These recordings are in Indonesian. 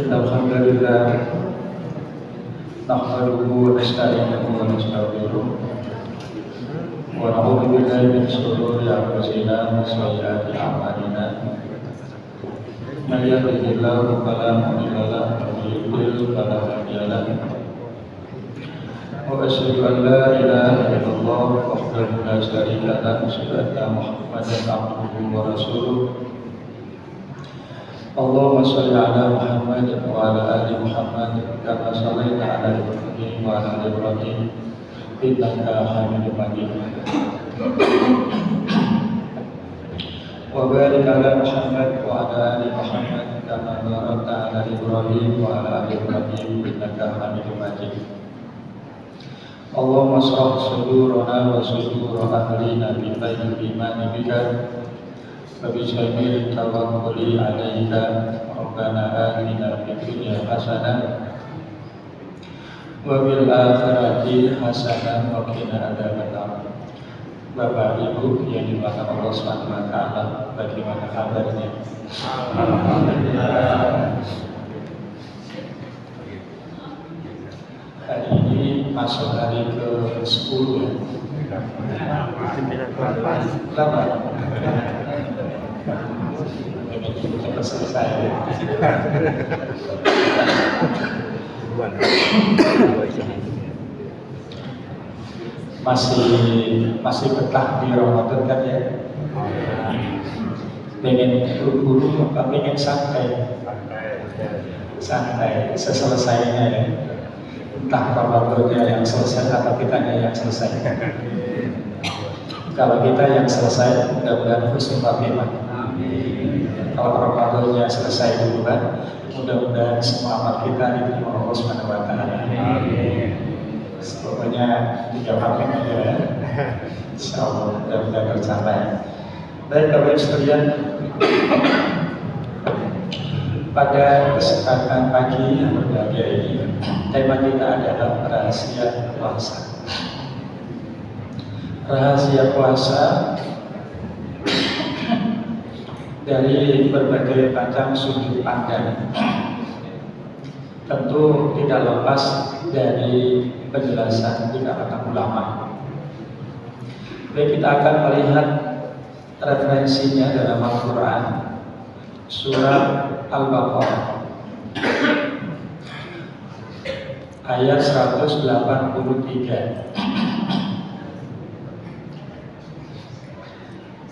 إن الحمد لله نحمده ونستعينه ونستغفره ونعوذ بالله من شرور أنفسنا وسيئات أعمالنا من يهده الله فلا مضل له ومن يضلل فلا هادي له وأشهد أن لا إله إلا الله وحده لا شريك له وأشهد أن محمدا عبده ورسوله اللهم صل على محمد وعلى آل محمد كما صليت على إبراهيم وعلى آل إبراهيم إنك حميد مجيد وبارك على محمد وعلى آل محمد كما باركت على إبراهيم وعلى آل إبراهيم إنك حميد مجيد اللهم اشرح صدورنا وصدور أهلنا بخير الإيمان بك وبجميل التوكل عليك ربنا آتنا في الدنيا حسنة وفي الآخرة حسنة وقنا عذاب النار. Bapak Ibu yang dimuliakan Allah Subhanahu wa taala, bagaimana kabarnya? Alhamdulillah. Hari ini masuk hari ke-10 ya. Cepat selesai ya. Masih betah di Ramadan kan ya? Pengen buru-buru apa pengen santai? Santai, seselesainya ya. Entah Ramadannya yang selesai atau kitanya yang selesai. Kalau kita yang selesai, mudah-mudahan husnul khatimah. Kalau Ramadannya selesai duluan, mudah-mudahan semua amal kita diterima Allah Subhanahu wa taala. Pokoknya dijawabkan aja ya. Insyaallah mudah-mudahan tercapai. Baik Bapak Ibu sekalian, pada kesempatan pagi yang berbahagia ini, tema kita adalah rahasia puasa. Rahasia puasa dari berbagai macam sudut pandang, tentu tidak lepas dari penjelasan para ulama. Baik, kita akan melihat referensinya dalam Al-Quran, surat Al-Baqarah ayat 183.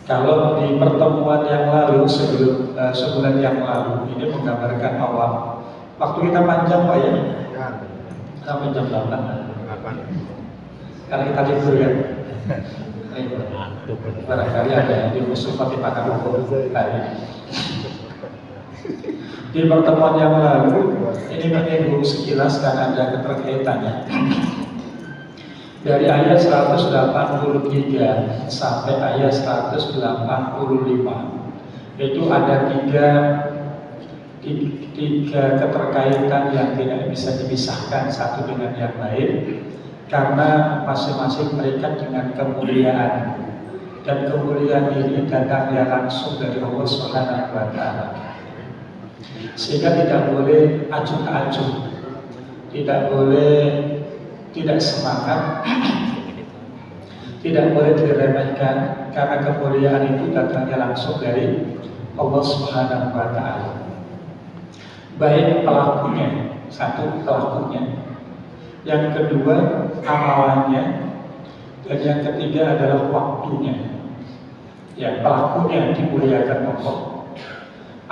Kalau di pertemuan yang lalu, sebulan yang lalu, ini menggambarkan awal. Waktu kita panjang Pak ya? Sampai jam 8. Karena kita libur ya. Barangkali ada yang di musuh Fatimah Hukum hari. Di pertemuan yang lalu, ini menyinggung sekilas karena ada keterkaitannya. Dari ayat 183 sampai ayat 185 itu ada tiga keterkaitan yang tidak bisa dipisahkan satu dengan yang lain karena masing-masing terikat dengan kemuliaan, dan kemuliaan ini datangnya langsung dari Allah Subhanahu wa taala, sehingga tidak boleh acuh-acuh, tidak semangat, tidak boleh diremehkan karena kemuliaan itu datangnya langsung dari Allah Subhanahu wa taala. Baik pelakunya, satu pelakunya, yang kedua amalannya, dan yang ketiga adalah waktunya. Ya, pelakunya dimuliakan Allah,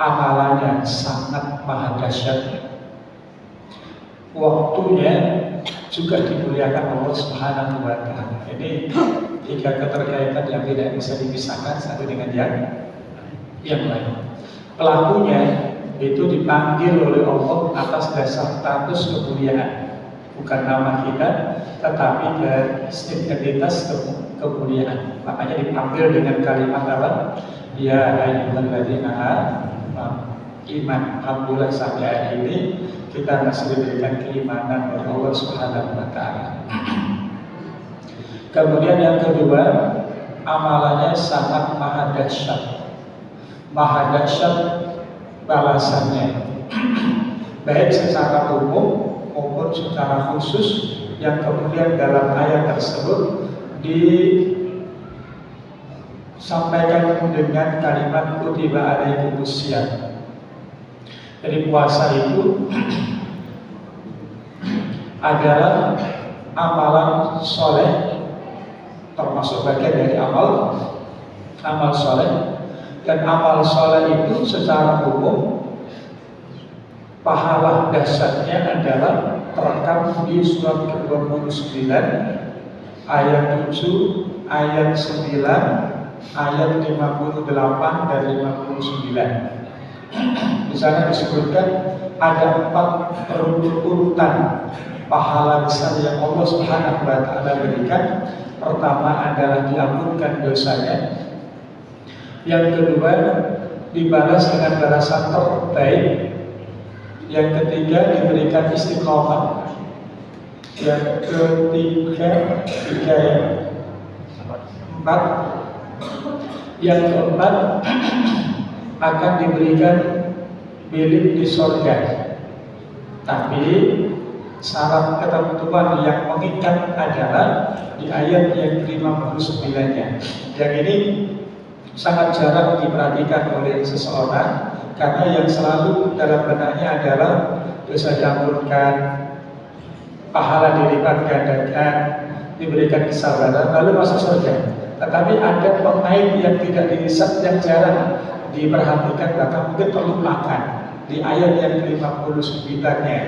amalannya sangat maha dahsyat, waktunya juga dimuliakan Allah Subhanahu wa taala. Ini tiga keterkaitan yang tidak bisa dipisahkan satu dengan yang lain. Pelakunya itu dipanggil oleh Allah atas dasar status kemuliaan, bukan nama kita, tetapi dari identitas kemuliaan. Makanya dipanggil dengan kalimat apa? Ya ayyuhalladzina iman. Alhamdulillah sampai hari ini kita masih diberikan keimanan oleh Allah Subhanahu wa taala. Kemudian yang kedua, amalannya sangat maha dahsyat. Maha dahsyat balasannya. baik secara umum maupun secara khusus, yang kemudian dalam ayat tersebut disampaikan dengan kalimat kutiba alaikumusiyam. Jadi puasa itu adalah amalan soleh, termasuk bagian dari amal soleh. Dan amal soleh itu secara umum pahala dasarnya adalah terekam di surat ke-29 ayat 7, ayat 9, ayat 58 dan 59. Di sana disebutkan ada 4 urutan pahala besar yang Allah Subhanahu wa Ta'ala berikan. Pertama adalah diampunkan dosanya. Yang kedua, dibalas dengan balasan terbaik. Yang ketiga, diberikan istiqomah. Yang yang keempat akan diberikan bilik di surga. Tapi syarat ketentuan yang mengikat adalah di ayat yang 59-nya. Yang ini sangat jarang diperhatikan oleh seseorang, karena yang selalu dalam benaknya adalah dosa diampunkan, pahala dilipat gandakan, diberikan kesabaran, lalu masuk surga. Tetapi ada pemain yang tidak dihisab, yang jarang diperhatikan, bahkan mungkin terlupakan di ayat yang 59-nya,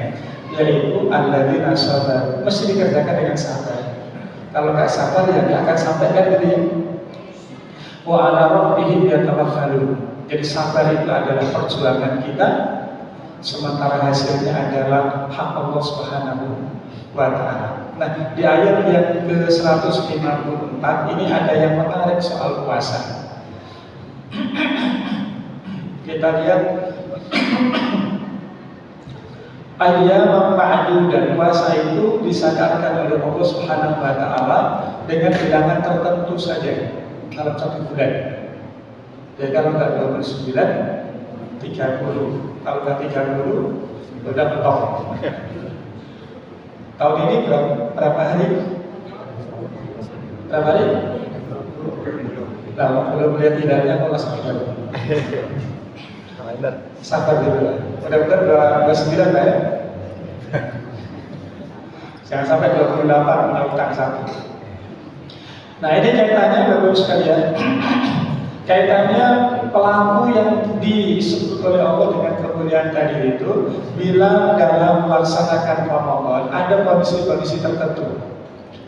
yaitu alladzina sabaru. Mesti dikerjakan dengan sabar. Kalau nggak sabar ya nggak akan sampai kan gitu ya. Wa ala rabbihim yatawakkalun. Jadi sabar itu adalah perjuangan kita, sementara hasilnya adalah hak Allah Subhanahu wa Ta'ala. Nah, di ayat yang ke-154 ini ada yang menarik soal puasa. Kita lihat ayyam ma'dudat, puasa itu disadarkan oleh Allah Subhanahu wa Ta'ala dengan bilangan tertentu saja dalam 1 bulan. Ya, kalau nggak 29, 30. Kalau nggak 30, udah betok. Tahun ini berapa hari? Berapa hari? Nah, belum lihat tidaknya kalau sabar. Sabar dulu. Mudah-mudahan 29 ya. Jangan sampai 28 melakukan satu. Nah, ini kaitannya Bapak sekalian. Kaitannya pelaku yang disebut oleh Allah dengan kemuliaan tadi itu, bila dalam melaksanakan Ramadan ada kondisi-kondisi tertentu.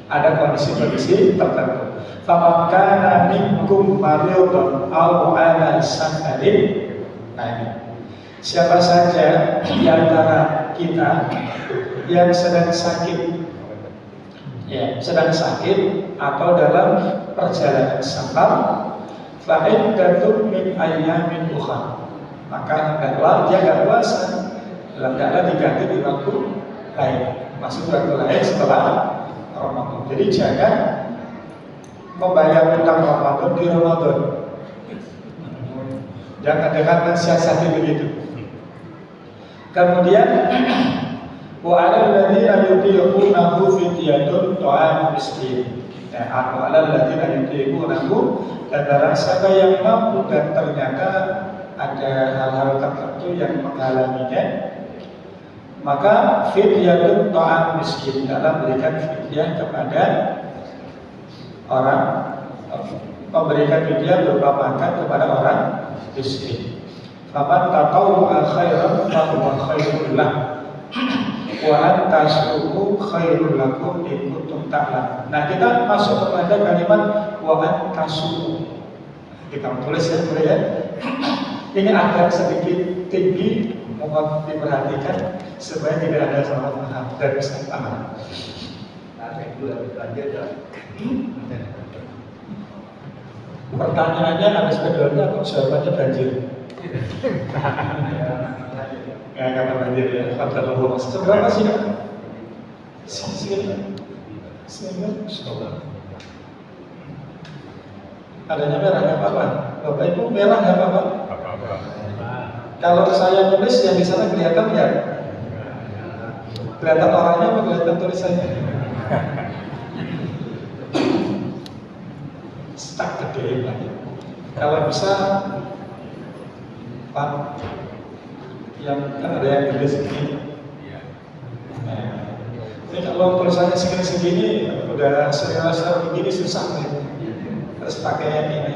Ada kondisi-kondisi tertentu. Faman kana minkum maridun aw ala safarin. Nah, ini. Siapa saja di antara kita yang sedang sakit, ya, sedang sakit atau dalam perjalanan safar, fa'iddatun min ayyamin ukhra, maka hendaklah dia nggak puasa, hendaklah diganti di waktu lain, masuk waktu lain setelah Ramadan. Jadi jangan membayar utang Ramadan di Ramadan. Jangan dengan mensiasati begitu. Kemudian wa 'alal ladzina yutiqunahu fidyatun ta'amu miskin. Atau 'alal ladzina yutiqunahu, dan barang siapa yang mampu dan ternyata ada hal-hal tertentu yang menghalanginya, maka fidyatun ta'am miskin, dalam berikan fidyah kepada orang, memberikan fidyah berupa makan kepada orang miskin. Faman tatawwa'a khairan fahuwa khairul lah, wa an tasumu khairul lakum in kuntum ta'lamun. Nah, kita masuk kepada kalimat wa an tasumu. Kita tulis ya, boleh ya. Ini agak sedikit tinggi, mohon diperhatikan supaya tidak ada salah paham dan bisa paham. Pertanyaannya habis kedua kok jawabannya banjir. Ya, kata banjir ya. Kata Allah. Seberapa sih kan? Sehingga adanya merah nggak apa-apa. Bapak Ibu merah nggak apa-apa. Kalau saya nulis yang di sana kelihatan ya Kelihatan orangnya apa kelihatan tulisannya? Stuck gede lagi. Kalau bisa Pak, yang kan ada yang gede segini. Nah, ini kalau tulisannya segini-segini udah sering begini susah nih. Terus pakai yang ini.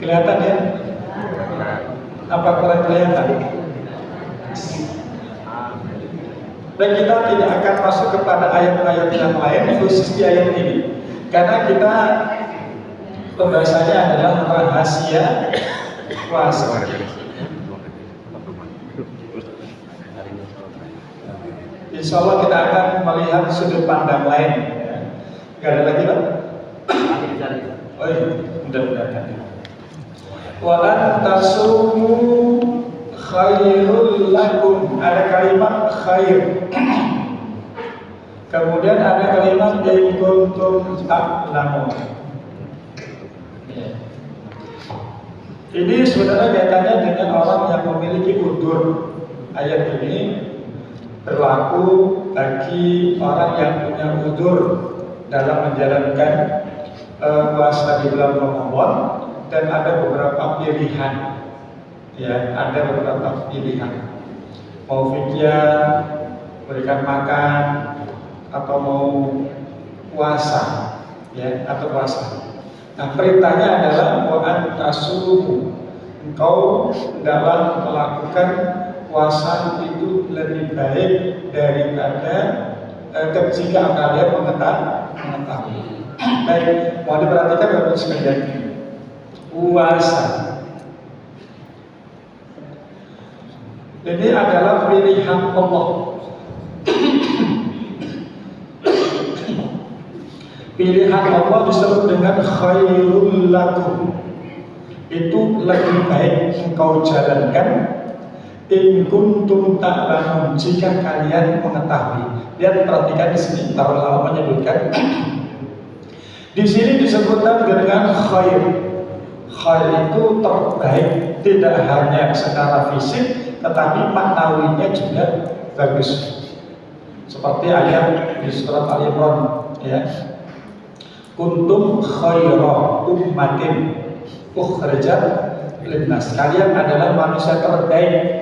Kelihatan ya? Apa kurang kelihatan? Dan kita tidak akan masuk kepada ayat-ayat yang lain khusus di ayat ini, karena kita pembahasannya adalah rahasia puasa. Insya Allah kita akan melihat sudut pandang lain. Gak ada lagi Pak? Oh iya, mudah-mudahan. Walan tasumu khairul lakum. Ada kalimat khair. Kemudian ada kalimat in kuntum ta'lamun. Ini sebenarnya kaitannya dengan orang yang memiliki udzur. Ayat ini berlaku bagi orang yang punya udzur dalam menjalankan puasa di bulan Ramadan, dan ada beberapa pilihan. Ya, ada beberapa pilihan. Mau fidyah, berikan makan, atau mau puasa, ya, atau puasa. Nah, perintahnya adalah wa antasumu. Engkau dalam melakukan puasa itu lebih baik daripada jika kalian mengetahui. Baik, mau diperhatikan Bapak sekalian. Puasa ini adalah pilihan Allah. Pilihan Allah disebut dengan khairul lakum. Itu lebih baik engkau jalankan in kuntum ta'lamun, jika kalian mengetahui. Lihat, perhatikan di sini, para ulama menyebutkan di sini disebutkan dengan khair. Khair itu terbaik, tidak hanya secara fisik, tetapi maknawinya juga bagus. Seperti ayat di surat Al-Imran, ya. Kuntum khaira ummatin ukhrijat linnas. Kalian adalah manusia terbaik.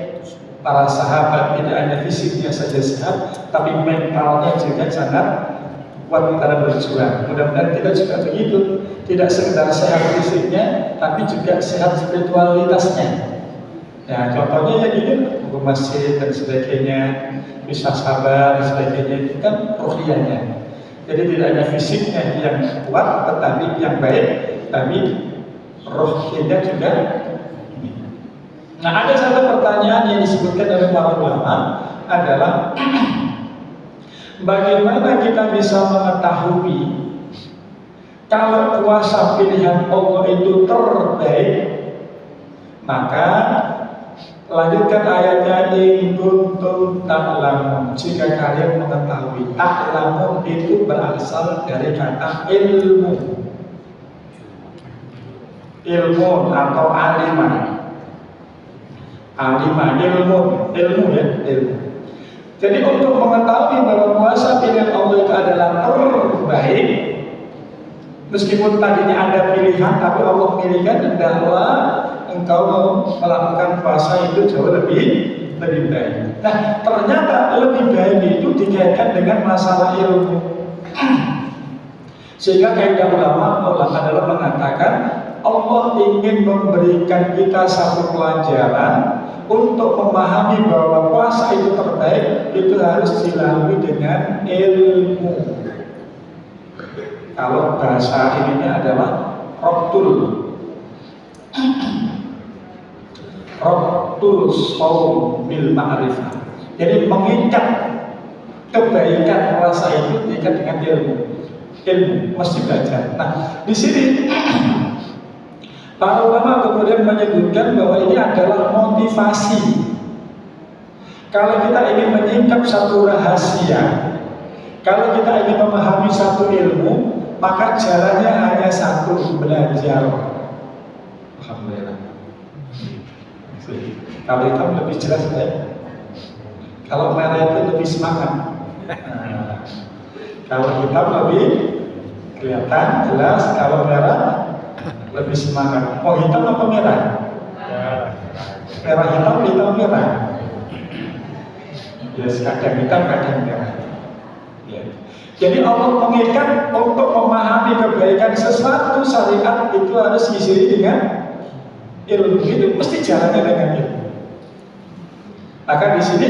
Para sahabat tidak hanya fisiknya saja sehat, tapi mentalnya juga sangat kuat dalam berjuang. Mudah-mudahan kita juga begitu, tidak sekedar sehat fisiknya, tapi juga sehat spiritualitasnya. Ya, contohnya ya gini, ke masjid dan sebagainya, bisa sabar dan sebagainya, itu kan rohiyahnya. Jadi tidak hanya fisiknya yang kuat, tetapi yang baik, tapi rohiyahnya juga. Nah, ada satu pertanyaan yang disebutkan oleh para ulama adalah bagaimana kita bisa mengetahui kalau puasa pilihan Allah itu terbaik? Maka lanjutkan ayatnya, in kuntum ta'lamun, jika kalian mengetahui. Ta'lamun itu berasal dari kata ilmu. Ilmu atau alimah. Alimah, ilmu ya, ilmu. Jadi untuk mengetahui bahwa puasa pilihan Allah itu adalah terbaik, meskipun tadinya ada pilihan, tapi Allah pilihkan bahwa engkau melakukan puasa itu jauh lebih baik. Nah, ternyata lebih baik itu dikaitkan dengan masalah ilmu. Sehingga kaidah ulama adalah mengatakan Allah ingin memberikan kita satu pelajaran untuk memahami bahwa puasa itu terbaik, itu harus dilalui dengan ilmu. Kalau bahasa ininya adalah rabtul Rabtul shaum bil ma'rifah. Jadi mengikat kebaikan rasa itu diikat dengan ilmu. Ilmu mesti belajar. Nah, di sini para ulama kemudian menyebutkan bahwa ini adalah motivasi. Kalau kita ingin menyingkap satu rahasia, kalau kita ingin memahami satu ilmu, maka jalannya hanya satu, belajar. Alhamdulillah. Kalau hitam lebih jelas ya. Kalau merah itu lebih semangat. Kalau hitam lebih kelihatan jelas, kalau merah lebih semangat. Mau hitam apa merah? Merah hitam, hitam merah. Ya, kadang hitam, kadang merah. Ya. Jadi Allah mengikat untuk memahami kebaikan sesuatu syariat itu harus diisi dengan ilmu. Itu mesti jalannya dengan ilmu. Maka di sini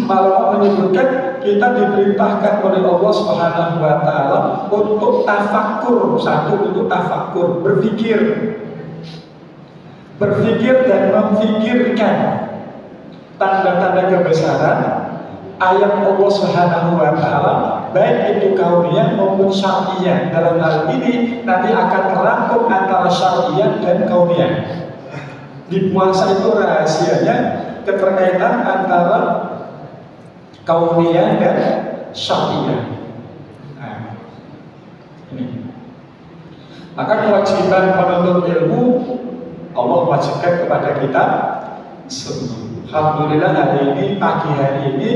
malah menyebutkan kita diperintahkan oleh Allah Subhanahu wa taala untuk tafakkur, satu untuk tafakkur, berpikir dan memfikirkan tanda-tanda kebesaran ayat Allah Subhanahu wa taala, baik itu kauniyah maupun syar'iyah. Dalam hal ini nanti akan terangkum antara syar'iyah dan kauniyah. Di puasa itu rahasianya keterkaitan antara kauniyah dan syar'iyah. Nah, ini. Maka kewajiban penuntut ilmu Allah wajibkan kepada kita semua. Alhamdulillah hari ini, pagi hari ini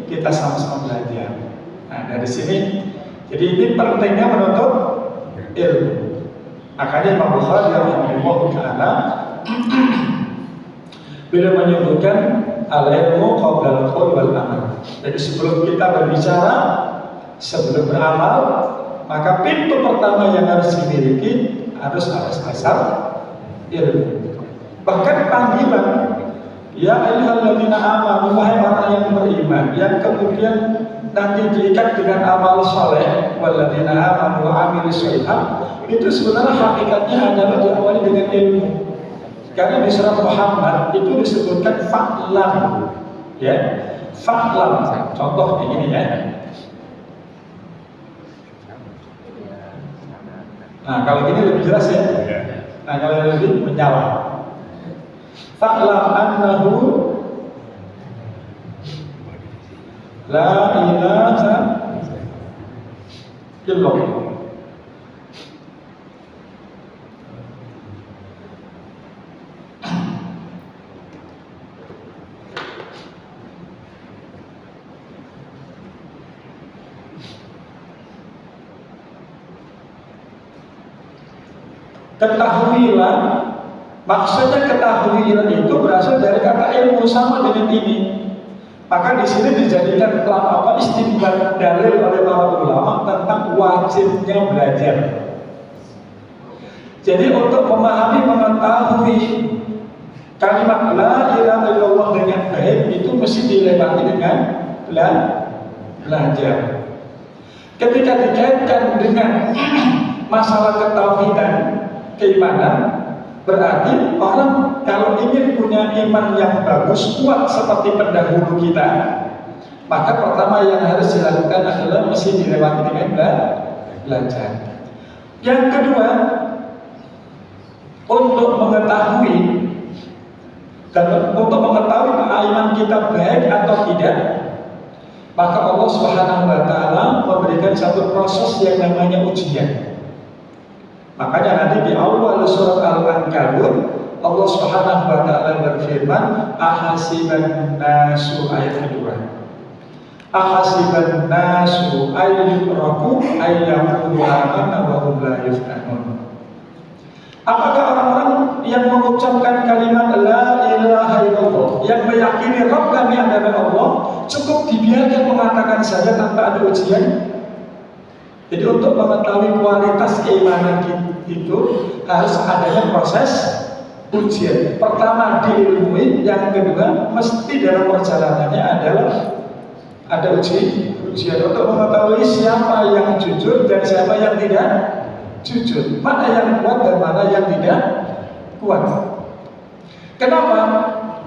kita sama-sama belajar. Nah, dari sini, jadi ini pentingnya menuntut ilmu. Makanya Imam Bukhari rahimahullah taala beliau menyebutkan al-ilmu qabla al-qaul wal amal. Jadi sebelum kita berbicara, sebelum beramal, maka pintu pertama yang harus dimiliki harus atas dasar ilmu. Bahkan panggilan ya ayyuhalladzina amanu, wahai orang yang beriman, yang kemudian nanti diikat dengan amal saleh, walladzina amanu wa amilus sholihat, itu sebenarnya hakikatnya adalah diawali dengan ilmu. Karena di surah Muhammad itu disebutkan fa'lam, ya, fa'lam. Contoh ini ya. Nah, kalau ini lebih jelas ya. Nah, kalau lebih menyala. Fa'lam annahu la ilaha illallah. Ketahuilah, maksudnya ketahuilah itu berasal dari kata ilmu, sama dengan ini. Maka di sini dijadikan istimbat dalil oleh para ulama tentang wajibnya belajar. Jadi untuk memahami, mengetahui kalimat la ilaha illallah dengan baik itu mesti dilewati dengan belajar. Ketika dikaitkan dengan masalah ketauhidan, keimanan, berarti orang kalau ingin punya iman yang bagus, kuat seperti pendahulu kita, maka pertama yang harus dilakukan adalah mesti dilewati dengan belajar. Yang kedua, untuk mengetahui dan untuk mengetahui iman kita baik atau tidak, maka Allah Subhanahu wa taala memberikan satu proses yang namanya ujian. Makanya nanti di awal surat Al-Ankabut Allah Subhanahu wa taala berfirman, ahasiban nasu, ayat kedua. Ahasiban nasu ayyutraku ayyaqulu amanna wa hum la yuftanun. Apakah orang-orang yang mengucapkan kalimat la ilaha illallah, yang meyakini Rabb kami adalah Allah, cukup dibiarkan mengatakan saja tanpa ada ujian? Jadi untuk mengetahui kualitas keimanan itu harus adanya proses ujian. Pertama diilmui, yang kedua mesti dalam perjalanannya adalah ada ujian untuk mengetahui siapa yang jujur dan siapa yang tidak jujur, mana yang kuat dan mana yang tidak kuat. Kenapa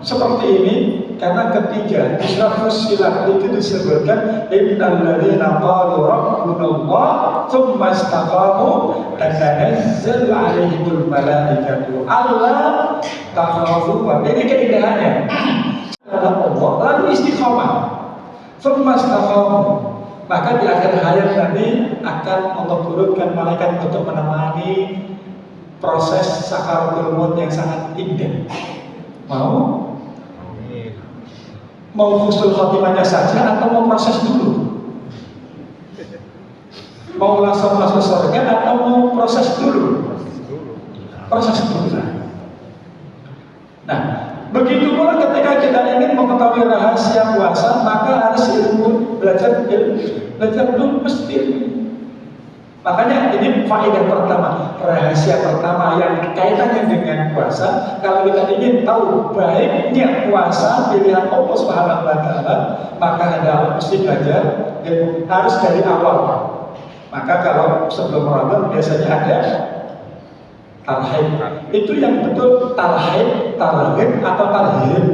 seperti ini? Karena ketiga di surah Fussilat itu disebutkan innal ladzina qalu rabbunallah tsumma istaqamu tatanazzalu 'alaihimul malaikatu alla takhafu wa ini keindahannya. Allah lalu istiqamah tsumma istaqamu, maka di akhir hayat nanti akan Allah turunkan malaikat untuk menemani proses sakaratul maut yang sangat indah. Mau husnul khotimahnya saja atau mau proses dulu? Mau langsung masuk surga atau mau proses dulu? Proses dulu. Nah, begitu pula ketika kita ingin mengetahui rahasia puasa, maka harus belajar dulu mesti. Makanya ini faedah pertama, rahasia pertama yang kaitannya dengan puasa. Kalau kita ingin tahu baiknya puasa pilihan Allah Subhanahu wa Ta'ala, maka Anda mesti belajar dan harus dari awal. Maka kalau sebelum Ramadan biasanya ada tarhib. Itu yang betul tarhib, tarhib atau tarhib.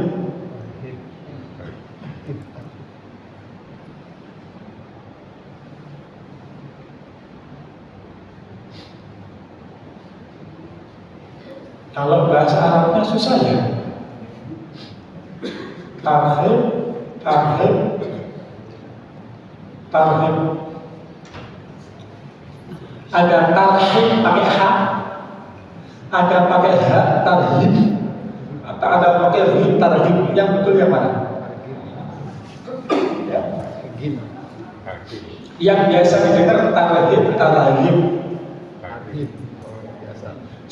Kalau bahasa Arabnya susah ya. Tarhib, tarhib, tarhib. Ada tarhib pakai h, ada pakai h, tarhib. Atau ada pakai hib, tarhib. Yang betul yang mana? Ya. Yang biasa didengar tarhib, tarhib.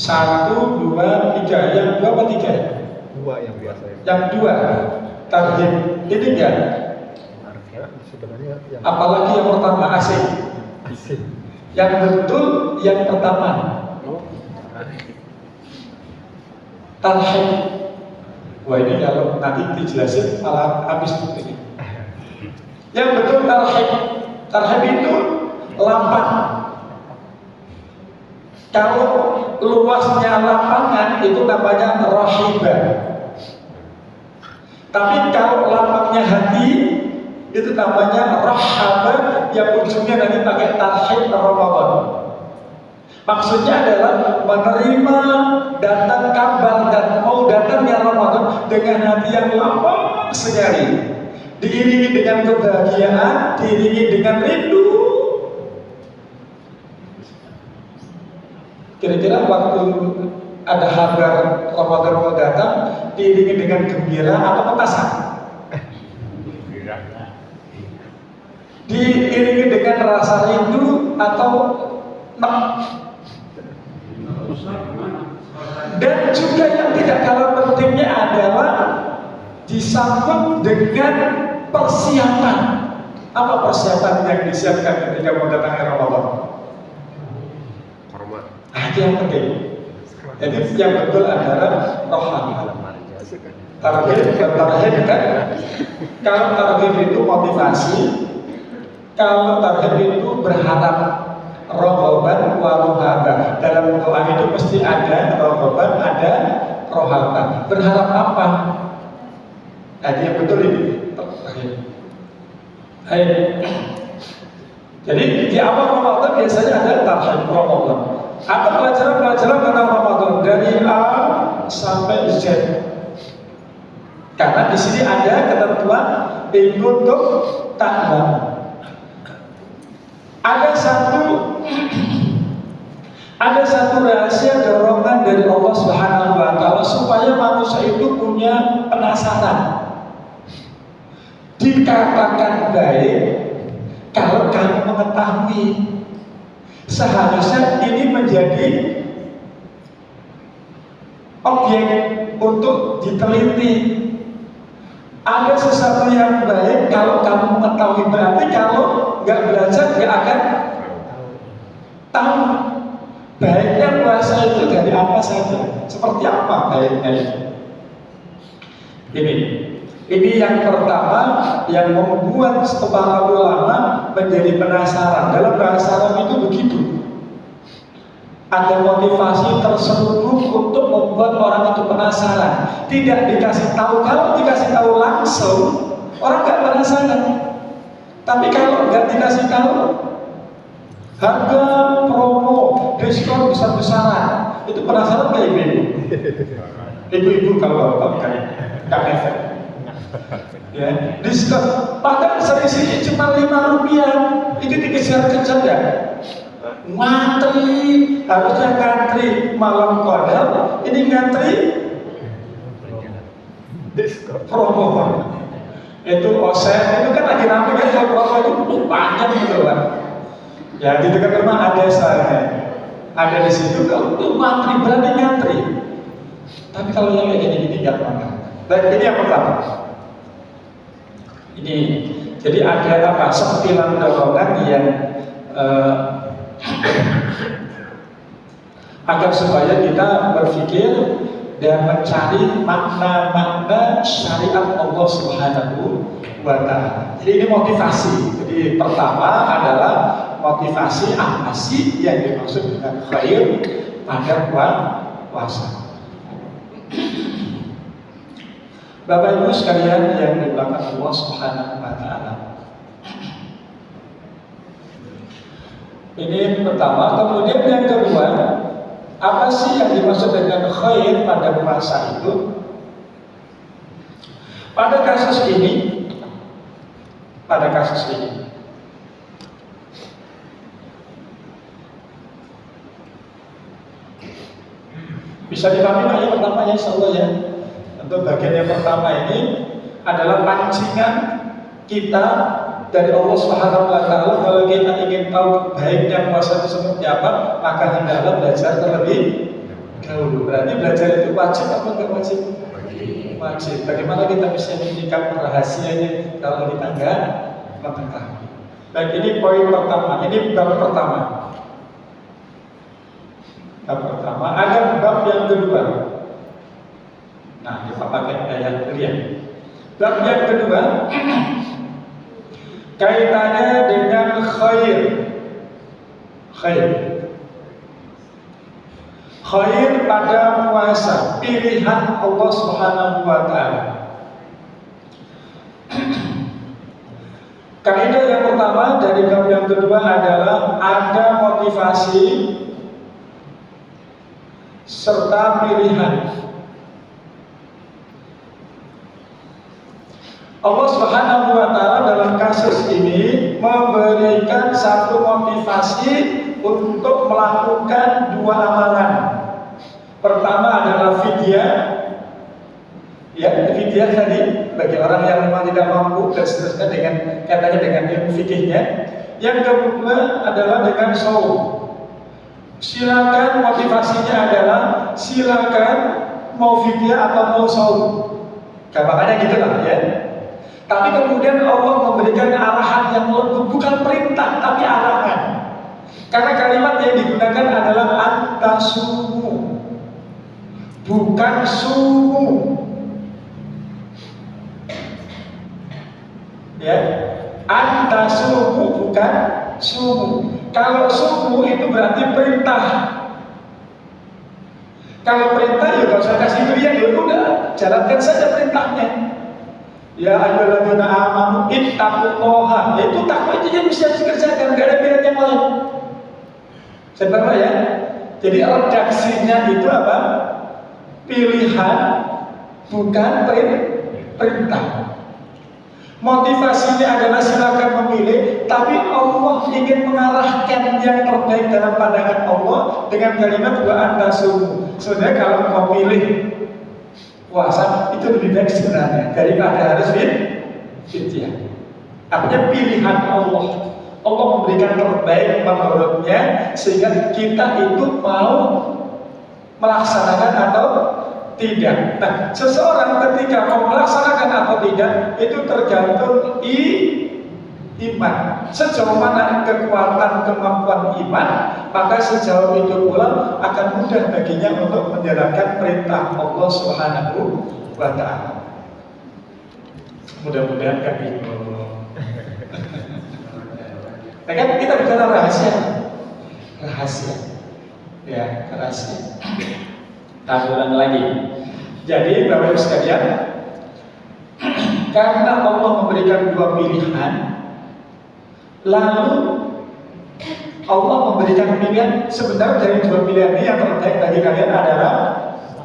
1, 2, 3. Yang 2 apa 3? 2 yang biasa. Yang 2 tarhib. Ini enggak? Sebenarnya yang apalagi yang pertama asing. Yang betul yang pertama. Tarhib. Wah, ini kalau nanti dijelasin malah habis ini. Yang betul tarhib. Tarhib itu lapang. Kalau luasnya lapangan itu namanya rahibah. Tapi kalau lapangnya hati itu namanya rahabah, yang ujungnya nanti pakai tarhib Ramadan. Maksudnya adalah menerima datang kabar dan mau datangnya Ramadan dengan hati yang lapang sekali, diiringi dengan kebahagiaan, diiringi dengan rindu. Kira-kira waktu ada kabar Ramadan mau datang, diiringi dengan gembira atau petasan? Diiringi dengan rasa rindu atau dan juga yang tidak kalah pentingnya adalah disambut dengan persiapan. Apa persiapan yang disiapkan ketika mau datangnya Ramadan? Itu yang penting. Jadi yang betul adalah rohani. Tarhib dan tarhib kan? Kalau tarhib itu motivasi, kalau tarhib itu berharap. Rohoban wa rohaba. Dalam doa itu mesti ada rohoban, ada rohaba. Berharap apa? Jadi yang betul ini. Jadi di awal Ramadan biasanya ada tarhib Ramadan. Atau pelajaran-pelajaran tentang Ramadan dari A sampai Z. Karena di sini ada ketentuan untuk ta'lam. Ada satu rahasia dorongan dari Allah Subhanahu wa Ta'ala supaya manusia itu punya penasaran. Dikatakan baik kalau kamu mengetahui. Seharusnya ini menjadi objek untuk diteliti. Ada sesuatu yang baik kalau kamu mengetahui, berarti kalau nggak belajar nggak akan tahu. Baiknya puasa itu dari apa saja, seperti apa baiknya itu. Ini yang pertama yang membuat para ulama menjadi penasaran. Dalam bahasa Arab itu begitu. ada motivasi terselubung untuk membuat orang itu penasaran. Tidak dikasih tahu, kalau dikasih tahu langsung orang nggak penasaran. Tapi kalau nggak dikasih tahu, harga promo, diskon besar-besaran, itu penasaran nggak ibu-ibu? Ibu-ibu kalau bapak nggak efek. Ya, diskon, bahkan selisihnya cuma Rp5, itu dikejar-kejar ya. Ngantri, harusnya ngantri malam kodal, ini ngantri diskon promo. Itu oset, itu kan lagi ramai kan, kalau promo itu banyak gitu kan. Ya di dekat rumah ada saya, ada di situ, kalau itu ngantri, berani ngantri. Tapi kalau yang kayak gini nggak mana. Dan ini yang pertama. Ini, jadi ada apa? Sentilan dorongan yang agar supaya kita berpikir dan mencari makna-makna syariat Allah Subhanahu wa Ta'ala. Jadi ini motivasi. Jadi pertama adalah motivasi apa sih yang dimaksud dengan khair pada puasa. Bapak Ibu sekalian yang dimuliakan Allah Subhanahu wa Ta'ala. Ini pertama, kemudian yang kedua, apa sih yang dimaksud dengan khair pada puasa itu? Pada kasus ini, bisa dipahami ayat pertamanya insyaallah ya. Untuk bagian yang pertama ini adalah pancingan kita dari Allah Subhanahu wa Ta'ala. Kalau kita ingin tahu baiknya puasa itu seperti apa, maka hendaklah belajar terlebih dahulu. Berarti belajar itu wajib apa enggak wajib? Wajib. Bagaimana kita bisa menyikapi rahasianya kalau kita enggak mengetahui? Baik, ini poin pertama. Ini bab pertama. Bab pertama. Ada bab yang kedua. Nah, kita pakai ayat lihat. Bab yang kedua kaitannya dengan khair. Khair pada puasa, pilihan Allah Subhanahu wa Ta'ala. Kaidah yang pertama dari bab yang kedua adalah ada motivasi serta pilihan. Allah Subhanahu wa Ta'ala dalam kasus ini memberikan satu motivasi untuk melakukan dua amalan. Pertama adalah fidyah. Ya, fidyah tadi bagi orang yang memang tidak mampu dan seterusnya dengan katanya dengan ilmu fikihnya. Yang kedua adalah dengan shaum. Silakan motivasinya adalah silakan mau fidyah atau mau shaum. Gampangannya gitulah ya. Tapi kemudian Allah memberikan arahan yang lembut, bukan perintah, tapi arahan. Karena kalimat yang digunakan adalah antasumu, bukan sumu. Ya, antasumu bukan sumu. Kalau sumu itu berarti perintah. Kalau perintah ya gak usah kasih pilihan, ya udah jalankan saja perintahnya. Ya ayyuhalladzina amanu ittaqullaha, itu takwa itu yang bisa dikerjakan, gak ada pilihan yang lain. Sebenarnya ya. Jadi redaksinya itu apa? Pilihan, bukan perintah. Motivasinya adalah silakan memilih, tapi Allah ingin mengarahkan yang terbaik dalam pandangan Allah dengan kalimat wa antasumu. Sebenarnya kalau mau pilih puasa itu lebih baik sebenarnya daripada harus fidyah. Artinya pilihan Allah. Allah memberikan terbaik menurutnya sehingga kita itu mau melaksanakan atau tidak. Nah, seseorang ketika mau melaksanakan atau tidak itu tergantung iman. Sejauh mana kekuatan kemampuan iman, maka sejauh itu pula akan mudah baginya untuk menjalankan perintah Allah Subhanahu wa Ta'ala. Mudah-mudahan kan itu. Nah, kan kita bicara rahasia. Ya, rahasia. Kita ulang lagi. Jadi Bapak Ibu sekalian, karena Allah memberikan dua pilihan, lalu Allah memberikan pilihan. Sebenarnya dari dua pilihan ini yang terbaik bagi kalian adalah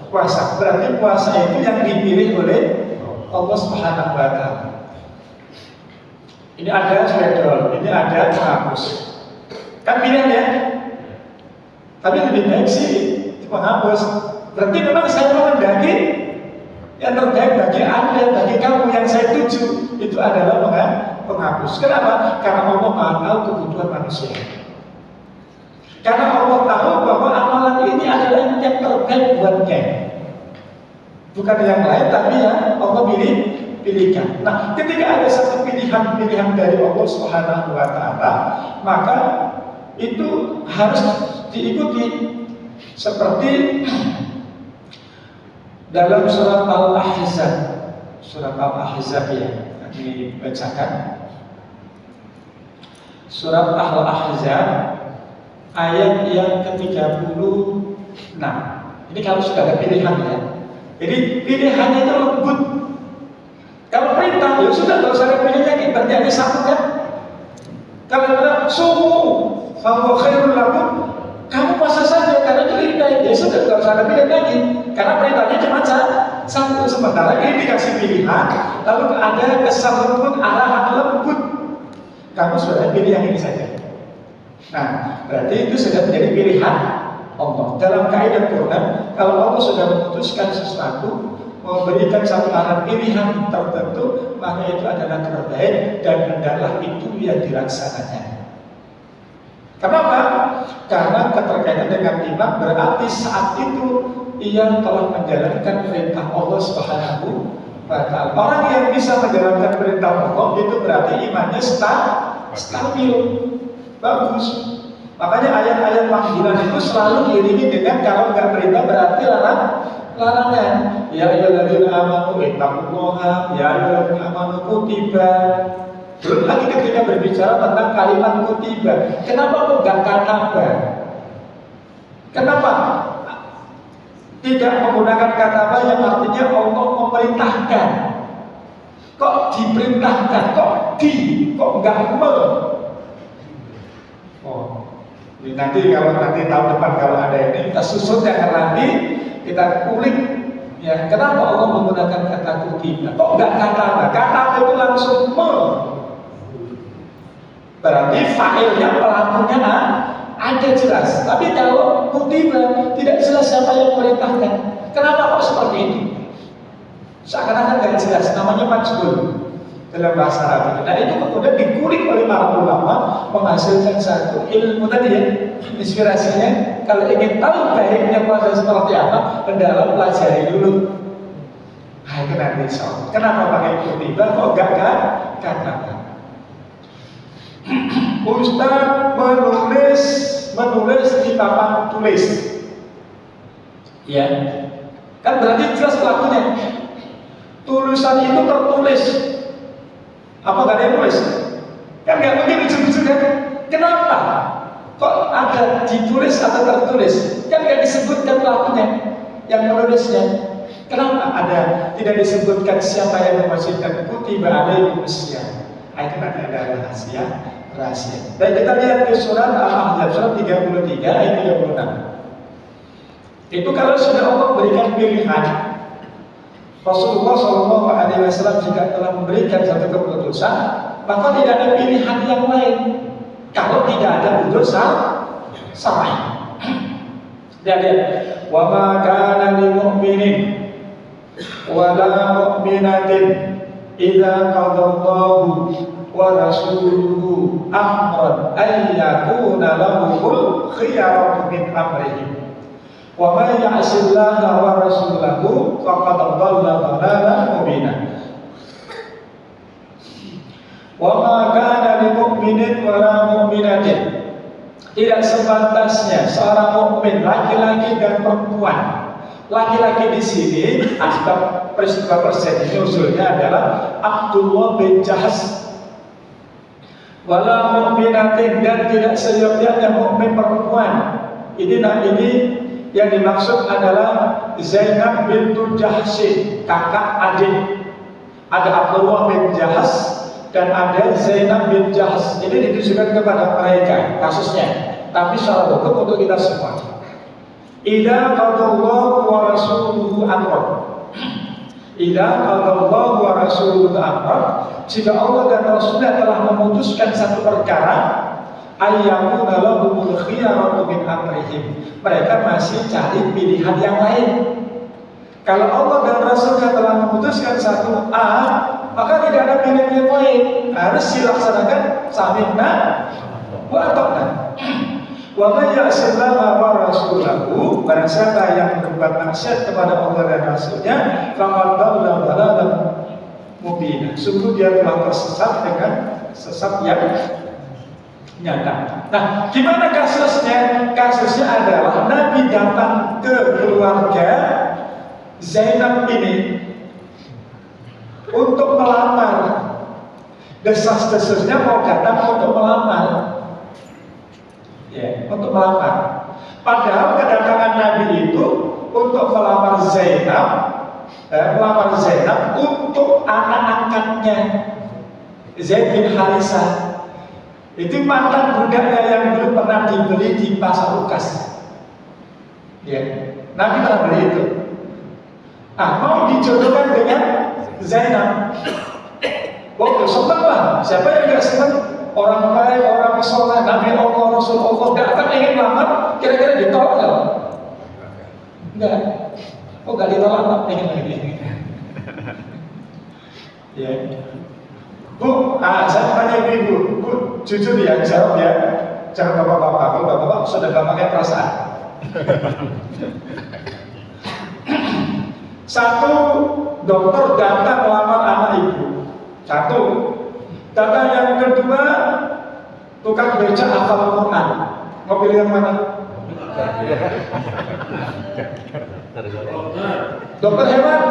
puasa. Berarti puasa itu yang dipilih oleh Allah Subhanahu wa Ta'ala. Ini ada sledol, ini ada menghapus. Kan pilihan ya. Tapi lebih baik sih menghapus. Berarti memang saya menghendaki yang terbaik bagi Anda, bagi kamu yang saya tuju itu adalah menghapus. Kenapa? Karena Allah Maha tahu kebutuhan manusia. Karena Allah tahu bahwa amalan ini adalah yang terbaik buatnya. Bukan yang lain, tapi yang Allah pilihkan. Nah, ketika ada satu pilihan dari Allah Subhanahu wa Ta'ala, maka itu harus diikuti. Seperti dalam surat Al-Ahzab, ya, kami bacakan. Surat Al-Ahzab ayat yang ke-36. Ini kalau sudah ada pilihan ya. Jadi pilihannya itu lembut. Kalau perintah ya sudah, kalau saya pilihnya berarti ada satu kan. Kalau bilang sumu fa khairul lakum, kamu puasa saja karena itu lebih baik. Ya sudah, kalau saya pilih lagi. Karena perintahnya cuma satu. Sementara ini dikasih pilihan, lalu ada kesan lembut, arahan lembut. Kamu sudah pilih yang ini saja. Nah, berarti itu sudah menjadi pilihan Allah. Dalam kaidah Quran, kalau Allah sudah memutuskan sesuatu, memberikan satu arah pilihan tertentu, maka itu adalah terbaik dan hendaklah itu yang dilaksanakan. Kenapa? Karena keterkaitan dengan iman berarti saat itu ia telah menjalankan perintah Allah Subhanahu wa Ta'ala. Orang yang bisa menjalankan perintah Allah itu berarti imannya stabil, bagus. Makanya ayat-ayat panggilan itu selalu diiringi dengan kalau nggak perintah berarti larangan. Ya ayyuhalladzina amanu ittaqullaha, ya ayyuhalladzina amanu kutiba. Belum lagi ketika berbicara tentang kalimat kutiba, kenapa kok nggak kataba? Kenapa tidak menggunakan kataba yang artinya Allah memerintahkan? Kok diperintahkan? Kok nggak nanti kalau tahun depan kalau ada ini kita susun yang nanti kita kulik ya, kenapa Allah menggunakan kata kutiba? Kok nggak kata itu langsung berarti fa'ilnya, pelakunya ada jelas. Tapi kalau kutiba tidak jelas siapa yang memerintahkan. Kenapa kok seperti ini? Seakan-akan nggak jelas. Namanya majhul dalam bahasa Arab. Nah itu kemudian dikulik oleh para ulama, menghasilkan satu ilmu tadi ya, inspirasinya. Kalau ingin tahu baiknya puasa seperti apa, hendaklah pelajari dulu. Nah itu nanti soal. Kenapa pakai kutiba? Kok nggak kata? Ustaz menulis di papan tulis, ya, kan berarti jelas pelakunya. Tulisan itu tertulis. Apa nggak ada yang tulis? Kan nggak mungkin ujung-ujung kan? Kenapa? Kok ada ditulis atau tertulis? Kan nggak disebutkan pelakunya, yang menulisnya. Kenapa ada tidak disebutkan siapa yang memasukkan kutiba alaikumusiyam? Itu nanti ada rahasia. Dan kita lihat di surat Al-Ahzab surat 33 ayat 36. Itu kalau sudah Allah berikan pilihan, Rasulullah SAW jika telah memberikan satu keputusan, maka tidak ada pilihan yang lain. Kalau tidak ada udzur syar'i. Jadi, wa ma kana lil mu'minin wa la mu'minatin idza qadallahu wa rasuluhu amran ay yakuna lahumul khiyaratu min amrihim wa may ya'sillaha wa rasulahu faqad dhalla dhalalan mubina. Wa ma kana lil mu'minin wa la mu'minatin, tidak sepantasnya seorang mukmin laki-laki dan perempuan. Laki-laki di sini asbab peristiwa ini usulnya adalah Abdullah bin Jahsh. Wala mu'minatin, dan tidak seyogyanya mukmin perempuan Ini yang dimaksud adalah Zainab bintu Jahsy, kakak adik. Ada Abdullah bin Jahas dan ada Zainab bin Jahas. Ini ditujukan kepada mereka kasusnya. Tapi secara hukum untuk kita semua. Idza qadallahu wa rasuluhu amran. Idza qadallahu wa rasuluhu amran, jika Allah dan Rasulnya telah memutuskan satu perkara, ayyamuna lahumul khiyaratu min amrihim. Mereka masih cari pilihan yang lain. Kalau Allah dan Rasulnya telah memutuskan satu A, maka tidak ada pilihan yang lain. Harus dilaksanakan sami'na wa ata'na. Wa may ya'sillaha wa rasulahu, barang siapa yang berbuat maksiat kepada Allah dan Rasulnya, faqad dhalla dhalalan mubina. Sungguh dia telah tersesat dengan sesat yang nyata. Nah, gimana kasusnya? Kasusnya adalah Nabi datang ke keluarga Zainab ini untuk melamar. Desas-desusnya mau datang untuk melamar, ya, untuk melamar. Padahal kedatangan Nabi itu untuk melamar Zainab untuk anak angkatnya Zaid bin Harisah. Itu mantan budaknya yang dulu pernah dibeli di pasar Ukas. Ya, Nabi pernah beli itu. Mau dijodohkan dengan Zainab. Senang lah. Siapa yang nggak senang? Orang baik, orang soleh, Nabi Allah, Rasul Allah datang ingin lamar, kira-kira ditolak nggak? Enggak. Nggak ditolak, Pak? Ingin lagi. Ya. Bu, saya tanya ibu, Bu, jujur ya, jawab ya. Jangan bapak-bapak, kalau bapak-bapak sudah gak pakai perasaan. Satu, dokter datang melamar anak ibu. Satu. Datang yang kedua, tukang beca hafal Quran. Mau pilih yang mana? Dokter hebat.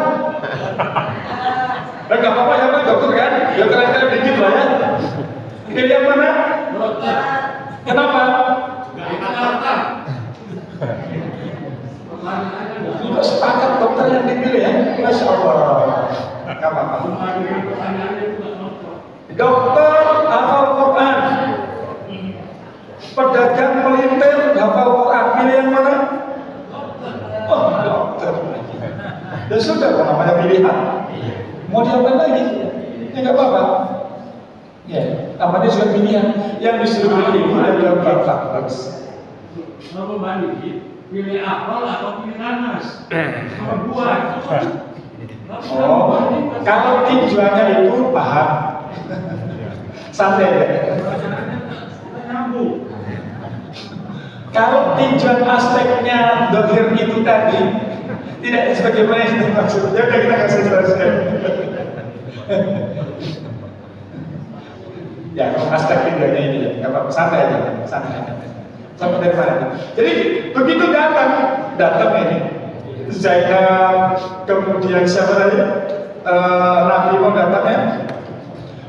Gak apa-apa ya Pak, dokter kan? Ya keren-keren dikit lah ya. Pilih yang mana? Dokter. Kenapa? Untuk sepakat dokter yang dipilih ya. Masya Allah. Gak apa-apa. Dokter hafal Quran. Pedagang melintir hafal Quran. Pilih yang mana? Oh, dokter. Ya sudah, namanya pilihan. Mau diapain lagi? Ya nggak apa-apa. Ya, namanya juga pilihan. Yang disuruh pilih itu adalah bapak. Kalau balik, pilih apel atau pilih nanas? Kalau buah, kalau tinjuannya itu paham. Santai ya. Kalau tinjuan aspeknya dohir itu tadi tidak sebagaimana yang dimaksudnya, udah kita kasih jelaskan. Ya, kalau aspek tinjuannya ini ya, nggak apa-apa, santai aja, santai. Sampai dari mana? Jadi begitu datang ini Zainab, kemudian siapa tadi? Nabi mau datangnya.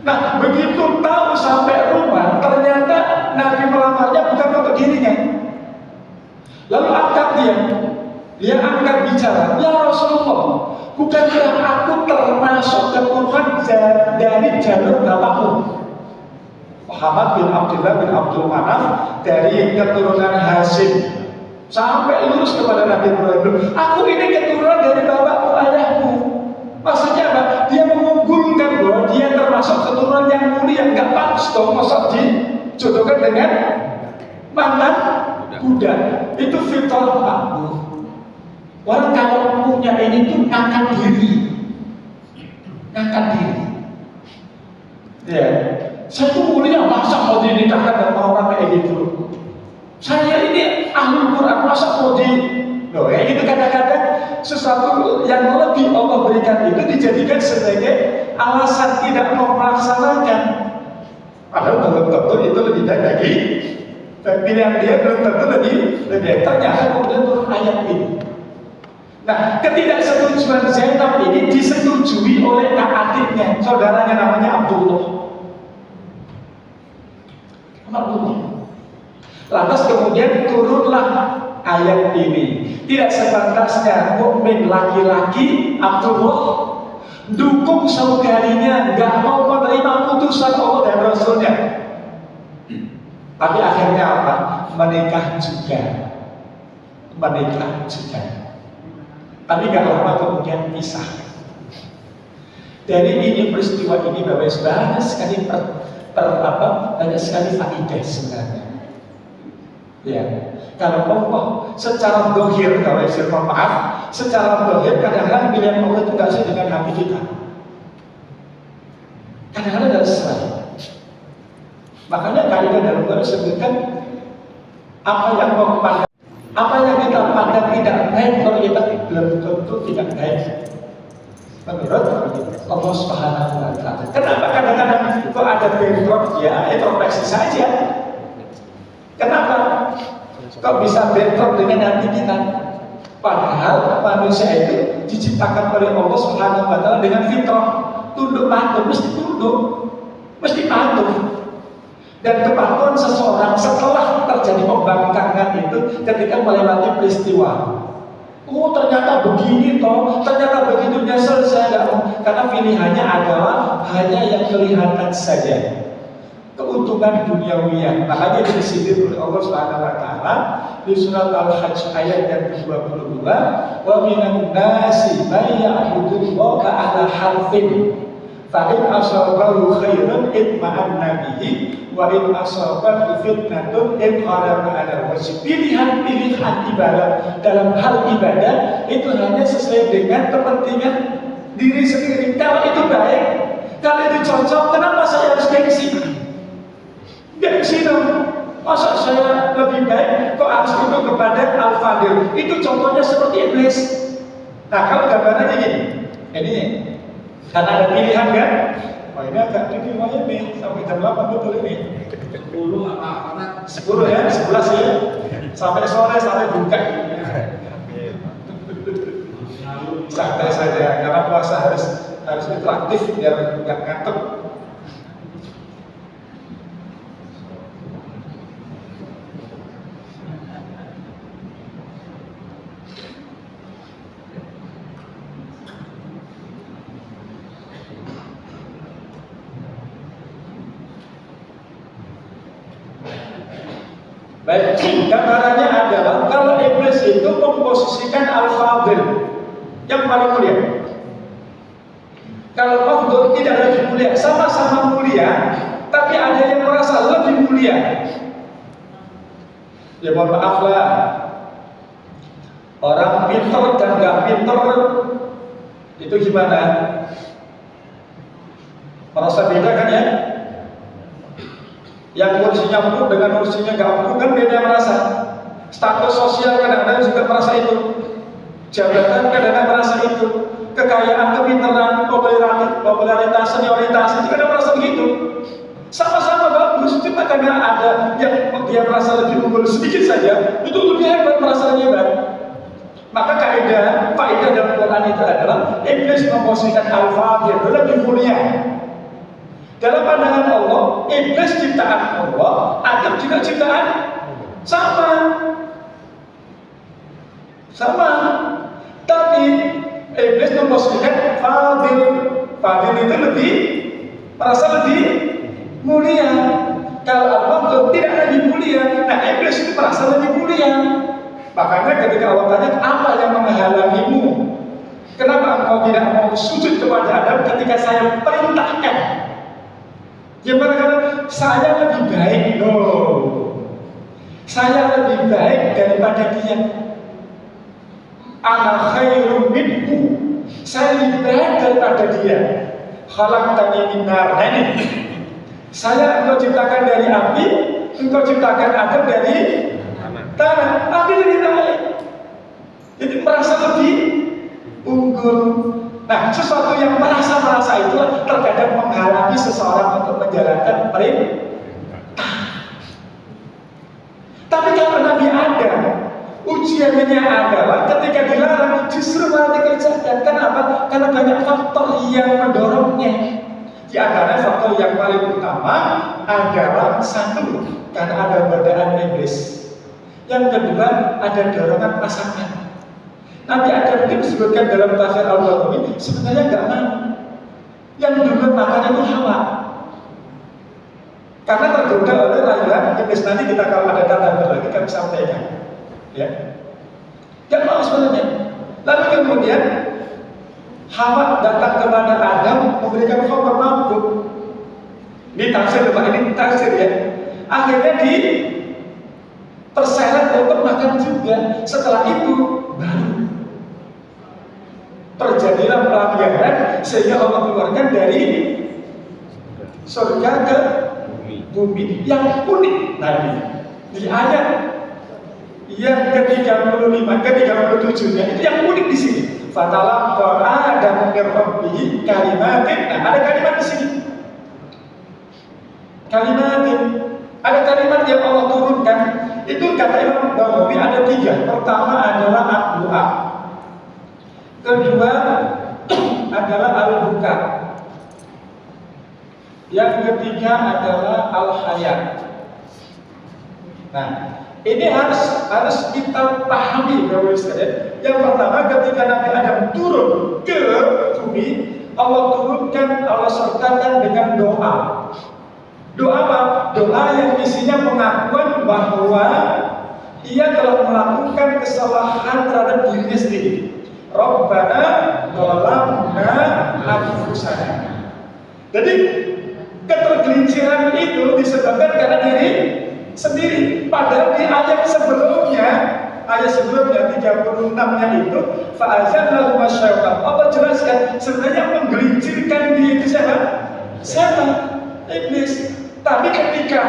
Nah, begitu tahu sampai rumah, ternyata Nabi melamarnya bukan untuk dirinya. Lalu angkat dia angkat bicara, ya Rasulullah, bukankah aku termasuk keturunan dari jalur bapakmu? Muhammad bin Abdullah bin Abdul Manaf dari keturunan Hashim sampai lurus kepada Nabi Ibrahim. Aku ini keturunan dari bapakmu, ayahmu. Maksudnya apa? Dia mengunggulkan bahwa dia termasuk keturunan yang mulia, nggak pantas dong masa dijodohkan dengan mantan budak. Itu fitrah Pak. Orang kalau punya ini tuh ngangkat diri. Ya, saya tuh mulia, masa mau dinikahkan sama orang kayak gitu? Saya ini ahli Quran, masa mau kayak gitu kadang-kadang sesuatu yang lebih Allah berikan itu dijadikan sebagai alasan tidak mau melaksanakan. Padahal belum tentu itu lebih baik lagi. Pilihan dia belum tentu lebih baik. Ternyata kemudian turun ayat ini. Nah, ketidaksetujuan Zainab ini disetujui oleh kakaknya, saudaranya namanya Abdullah. Lantas kemudian turunlah ayat ini. Tidak sepantasnya mukmin laki-laki Abdullah dukung saudarinya, nggak mau menerima putusan Allah dan Rasulnya. Tapi akhirnya apa? Menikah juga. Tapi nggak lama kemudian pisah. Dari ini peristiwa ini Bapak Ibu banyak sekali banyak sekali faedah sebenarnya. Ya, kalau Allah secara dohir, kalau Bapak maaf, secara dohir kadang-kadang pilihan Allah itu nggak sesuai dengan hati kita. Kadang-kadang nggak sesuai. Makanya kaidah dalam Quran disebutkan apa yang kita pandang tidak baik kalau kita belum tentu tidak baik menurut Allah Subhanahu wa Ta'ala. Kenapa kadang-kadang kok ada bentrok? Ya, introspeksi saja. Kenapa? Kok bisa bentrok dengan hati kita? Padahal manusia itu diciptakan oleh Allah Subhanahu wa Ta'ala dengan fitrah, tunduk patuh, mesti patuh. Dan kepatuhan seseorang setelah terjadi pembangkangan itu ketika melewati peristiwa. Oh ternyata begini toh, ternyata begitu, nyesel saya nggak mau. Karena pilihannya adalah hanya yang kelihatan saja, keuntungan duniawiyah. Makanya disebut oleh Allah Subhanahu wa Ta'ala di surat Al-Hajj ayat yang ke-22, wa minan nasi may ya'budullaha ala harfin fa in asabahu khairun itma'anna bihi wa in asabahu fitnatun inqalaba ala wajhi. Pilihan-pilihan ibadah dalam hal ibadah itu hanya sesuai dengan kepentingan diri sendiri. Kalau itu baik, kalau itu cocok, kenapa saya harus gengsi? Gengsi dong. Masa saya lebih baik kok harus tunduk kepada Al-Fadil? Itu contohnya seperti iblis. Nah kalau gambarannya gini, ini karena ada pilihan kan? Oh ini agak ini lumayan nih, sampai jam 8 betul ini. 10 apa? 10 ya, 11 ya. Sampai sore, sampai buka. Santai saja, karena puasa harus interaktif biar nggak ngantuk. Baik, gambarannya adalah kalau iblis itu memposisikan Al-Fadil yang paling mulia. Kalau Fadil tidak lebih mulia, sama-sama mulia, tapi ada yang merasa lebih mulia. Ya mohon maaf lah, orang pintar dan gak pintar itu gimana? Merasa beda kan ya? Yang kursinya empuk dengan kursinya gak empuk kan beda merasa. Status sosial kadang-kadang juga merasa itu. Jabatan kadang-kadang merasa itu. Kekayaan, kepintaran, popularitas, senioritas itu kadang merasa begitu. Sama-sama bagus, cuma karena ada yang dia merasa lebih unggul sedikit saja, itu lebih hebat, merasa lebih hebat. Maka faedah dalam Quran itu adalah iblis memposisikan Al-Fadil lebih mulia. Dalam pandangan Allah, iblis ciptaan Allah, Adam juga ciptaan sama. Tapi iblis memposisikan Fadil. Fadil itu merasa lebih mulia. Kalau Allah tidak lebih mulia, nah iblis itu merasa lebih mulia. Makanya ketika Allah tanya, apa yang menghalangimu? Kenapa engkau tidak mau sujud kepada Adam ketika saya perintahkan? Dia mengatakan, saya lebih baik loh. Saya lebih baik daripada dia. Ana khairum minhu. Saya lebih baik daripada dia. Khalaqtani min nar. Saya engkau ciptakan dari api, engkau ciptakan Adam dari tanah. Api lebih baik. Jadi merasa lebih unggul. Nah, sesuatu yang merasa itu terkadang menghalangi seseorang untuk menjalankan perintah. Tapi kalau Nabi Adam, ujiannya adalah ketika dilarang justru malah dikerjakan. Kenapa? Karena banyak faktor yang mendorongnya. Di antara faktor yang paling utama adalah satu, karena ada godaan iblis. Yang kedua, ada dorongan pasangan. Nabi Adam itu disebutkan dalam tafsir Al-Baghawi sebenarnya nggak mau. Yang duluan makan itu Hawa. Karena tergoda oleh rayuan iblis. Nanti kita kalau ada data lagi kami sampaikan. Ya, nggak mau sebenarnya. Lalu kemudian Hawa datang kepada Adam memberikan khabar mabuk. Ini tafsir, ini tafsir ya. Akhirnya terseret untuk makan juga. Setelah itu baru terjadilah pelanggaran sehingga Allah keluarkan dari surga ke bumi. Yang unik tadi di ayat yang ke-35, ke-37-nya itu yang unik di sini. Fatalaqa Adamu min Rabbih kalimatin. Nah, ada kalimat di sini. Kalimatin. Ada kalimat yang Allah turunkan. Itu kata Imam Baghawi ada 3. Pertama adalah doa. Kedua adalah al-buka. Yang ketiga adalah al-hayat. Nah, ini harus kita pahami, Bapak Ibu sekalian. Yang pertama, ketika Nabi Adam turun ke bumi, Allah turunkan, Allah sertakan dengan doa. Doa apa? Doa yang isinya pengakuan bahwa ia telah melakukan kesalahan terhadap dirinya sendiri. Rabbana zalamna anfusana. Jadi ketergelinciran itu disebabkan karena diri sendiri. Padahal di ayat sebelumnya 36-nya itu fa'azallahu masyaitan. Allah jelaskan sebenarnya menggelincirkan diri itu siapa? Iblis. Tapi ketika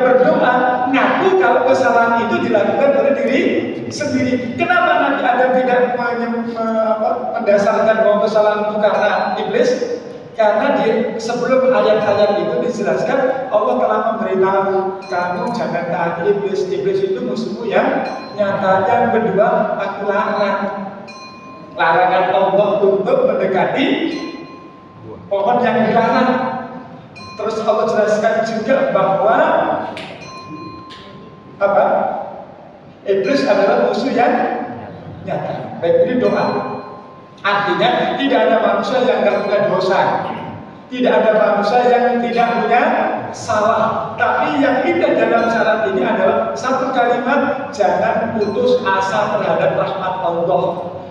berdoa ngaku kalau kesalahan itu dilakukan oleh diri sendiri. Kenapa Nabi Adam tidak mendasarkan bahwa kesalahan itu karena iblis? Karena sebelum ayat-ayat itu dijelaskan Allah telah memberitahu kamu jangan taati iblis. Iblis itu musuhmu yang nyata. Yang kedua, aku larangan Allah untuk mendekati pohon yang dilarang. Terus Allah jelaskan juga bahwa iblis adalah musuh yang nyata. Baik, ini doa. Artinya tidak ada manusia yang tidak punya dosa, tidak ada manusia yang tidak punya salah. Tapi yang indah dalam syarat ini adalah satu kalimat, jangan putus asa terhadap rahmat Allah.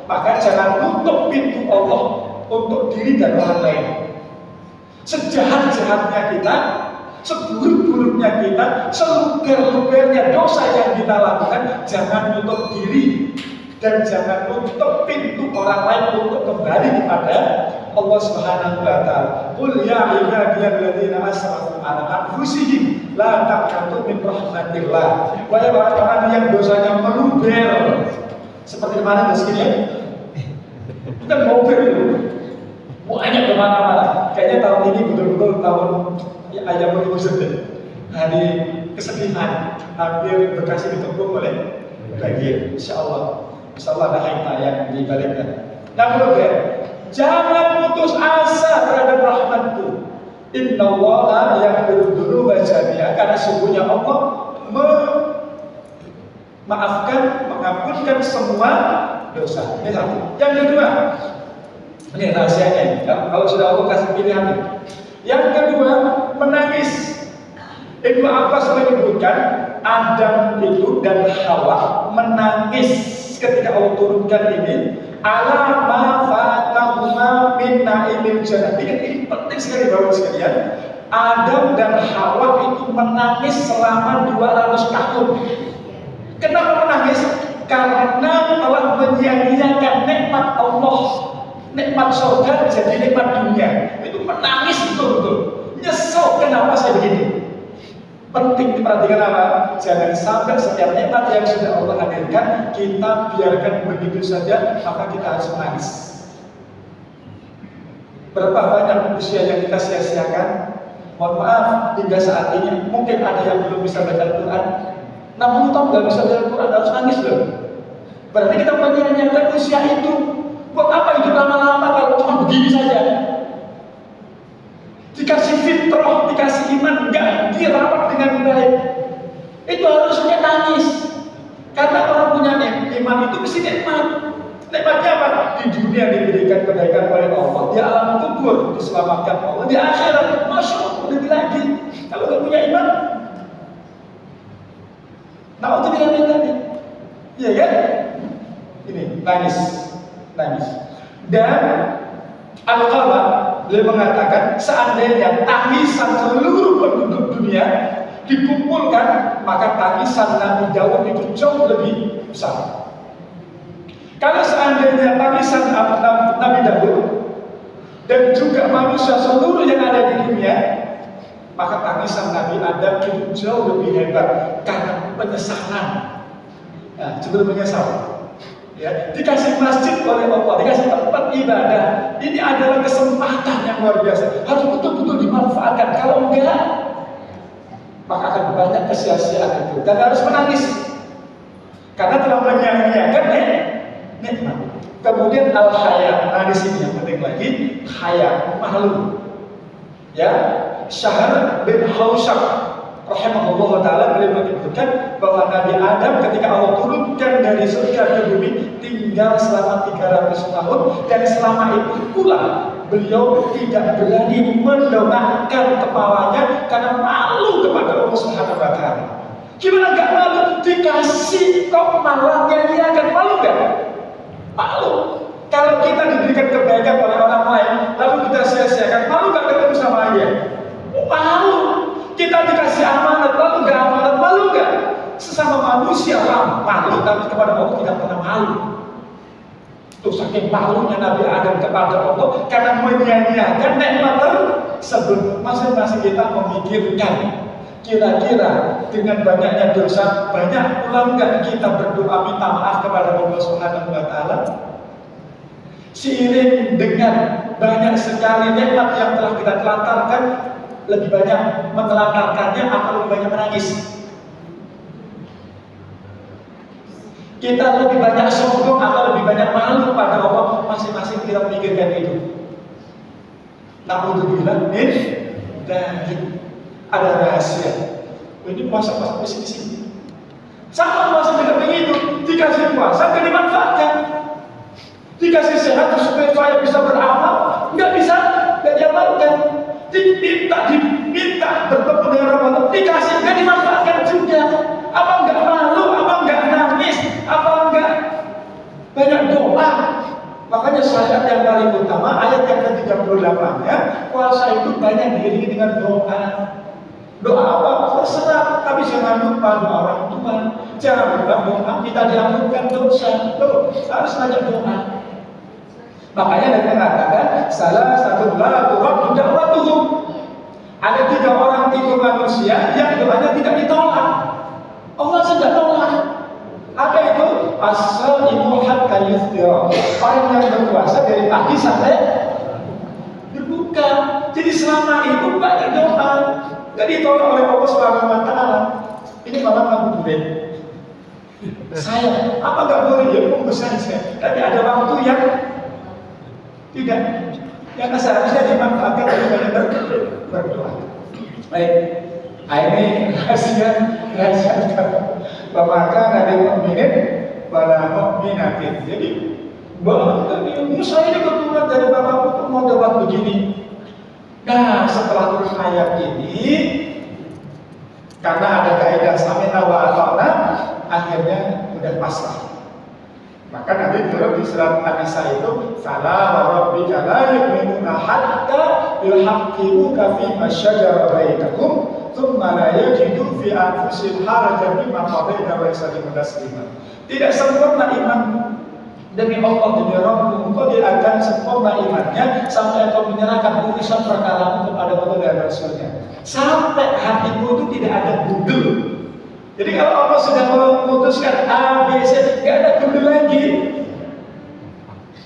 Maka jangan tutup pintu Allah untuk diri dan orang lain. Sejahat-jahatnya kita, seburuk-buruknya kita, seluber-lubernya dosa yang kita lakukan, jangan tutup diri dan jangan tutup pintu orang lain untuk kembali kepada Allah Subhanahu wa taala. Qul ya ibadiyalladzina asrafu ala anfusihim la taqnatu min rahmatillah. Wahai orang-orang yang dosanya meluber. Seperti mana sekalian? Bukan mobil itu. Banyak kemana-mana. Kayaknya tahun ini betul-betul tahun ayam bermusim. Hari kesedihan. Hampir Bekasi ditepung oleh banjir. Insyaallah ada hikmah yang dibalikkan. Namun jangan putus asa terhadap rahmatku. Innallaha yaghfiru dzunuba jami'a. Karena sesungguhnya Allah mengampunkan semua dosa. Ini satu. Yang kedua, ini rahasianya. Kalau sudah Allah kasih pilihan. Yang kedua, menangis. Ibnu Abbas menyebutkan Adam itu dan Hawa menangis ketika Allah turunkan ini ala ma fatahuma min na'imil jannah. Ini penting sekali Bapak sekalian. Adam dan Hawa itu menangis selama 200 tahun. Kenapa menangis? Karena telah menyia-nyiakan nikmat Allah, nikmat surga jadi nikmat dunia. Itu menangis betul-betul. Nyesel kenapa saya begini. Penting diperhatikan apa? Jangan sampai setiap nikmat yang sudah Allah hadirkan kita biarkan begitu saja, maka kita harus menangis. Berapa banyak usia yang kita sia-siakan? Mohon maaf, hingga saat ini mungkin ada yang belum bisa baca Al-Quran. 60 tahun nggak bisa baca Al-Quran, harus nangis loh. Berarti kita menyia-nyiakan usia itu. Buat apa hidup lama-lama kalau cuma begini saja? Dikasih fitrah, dikasih iman, enggak dirawat dengan baik. Itu harusnya nangis. Karena orang punya iman itu mesti nikmat. Nikmatnya apa? Di dunia diberikan kebaikan oleh Allah, di alam kubur diselamatkan Allah, di akhirat masya Allah lebih lagi. Kalau nggak punya iman, nah itu bilang iya kan? Ini nangis. Dan Al-Qalab beliau mengatakan seandainya tangisan seluruh penduduk dunia dikumpulkan, maka tangisan Nabi Daud itu jauh lebih besar. Kalau seandainya tangisan Nabi Daud dan juga manusia seluruh yang ada di dunia, maka tangisan Nabi Adam itu jauh lebih hebat karena penyesalan. Nah, sebelum menyesal, ya, dikasih masjid oleh Allah, dikasih tempat ibadah. Ini adalah kesempatan yang luar biasa. Harus betul-betul dimanfaatkan. Kalau enggak, maka akan banyak kesia-siaan itu dan harus menangis karena telah menyia-nyiakan nikmat. Kemudian al-haya, nah di sini yang penting lagi haya, malu. Ya, Syahr bin Hausyab rahimahullah taala beliau menyebutkan bahwa Nabi Adam ketika Allah turunkan dari surga ke bumi tinggal selama 300 tahun dan selama itu pula beliau tidak berani mendongakkan kepalanya karena malu kepada Allah Subhanahu wa taala. Gimana enggak malu? Dikasih kok malah nyanyiakan, malu enggak? Malu. Kalau kita diberikan kebaikan oleh orang lain, lalu kita sia-siakan, malu gak ketemu sama dia? Malu. Kita dikasih amanat, lalu gak amanat, malu gak? Sesama manusia malu, tapi kepada Allah tidak pernah malu. Tuh saking malunya Nabi Adam kepada Allah karena menyanyiakan nikmat tersebut. Masing-masing kita memikirkan, kira-kira dengan banyaknya dosa, banyak pula enggak kita berdoa minta maaf kepada Allah Subhanahu wa taala? Seiring dengan banyak sekali nikmat yang telah kita telantarkan, lebih banyak menelantarkannya atau lebih banyak menangis? Kita lebih banyak sombong atau lebih banyak malu pada Allah? Masing-masing kita memikirkan itu. Na'udzubillah min dzalik. Ada rahasia. Ini puasa pas di sini. Sama puasa juga begitu. Dikasih puasa, gak dimanfaatkan. Dikasih sehat supaya bisa beramal, nggak bisa, nggak diamalkan. Diminta bertemu dengan Ramadan, dikasih, nggak dimanfaatkan juga. Apa nggak malu? Apa nggak nangis? Apa nggak banyak doa? Makanya syariat yang paling utama, ayat yang ke-38-nya, puasa itu banyak diiringi dengan doa. Doa apa? Terserah, tapi jangan lupa doa orang tua. Jangan lupa doa kita diampunkan dosa. Loh, harus banyak doa. Makanya Nabi mengatakan salah satu doa dakwatuhum. Ada 3 orang tipe manusia yang doanya tidak ditolak. Allah sudah tolak. Apa itu? As-shaimu hatta yufṭira. Orang yang berpuasa dari pagi sampai berbuka. Jadi selama itu banyak doa. Jadi ditolak oleh Allah Subhanahu wa taala. Ini malah ngabuburit. Saya apa enggak boleh ya besar saya. Tapi ada waktu yang tidak, yang seharusnya dimanfaatkan oleh banyak berdoa. Baik, ini rahasia Bapak ada mukminin wala mukminatin. Jadi bahwa ini saya ini keturunan dari bapakku mau dapat begini. Nah, setelah turun ayat ini, karena ada kaidah sami'na wa ata'na, akhirnya udah pasrah. Maka Nabi beliau di surat An-Nisa itu, "Fala wa rabbika la yu'minuna hatta yuhaqqimuka fima syajara bainahum, tsumma la yajidu fi anfusihim harajan mimma qadaita wa yusallimu taslima." Tidak sempurna iman demi Allah, demi Rabbmu, engkau tidak akan sempurna imannya sampai engkau menyerahkan urusan perkaramu kepada Allah dan Rasulnya. Sampai hatimu itu tidak ada gundul. Jadi kalau Allah sudah memutuskan A, B, C, tidak ada gundul lagi.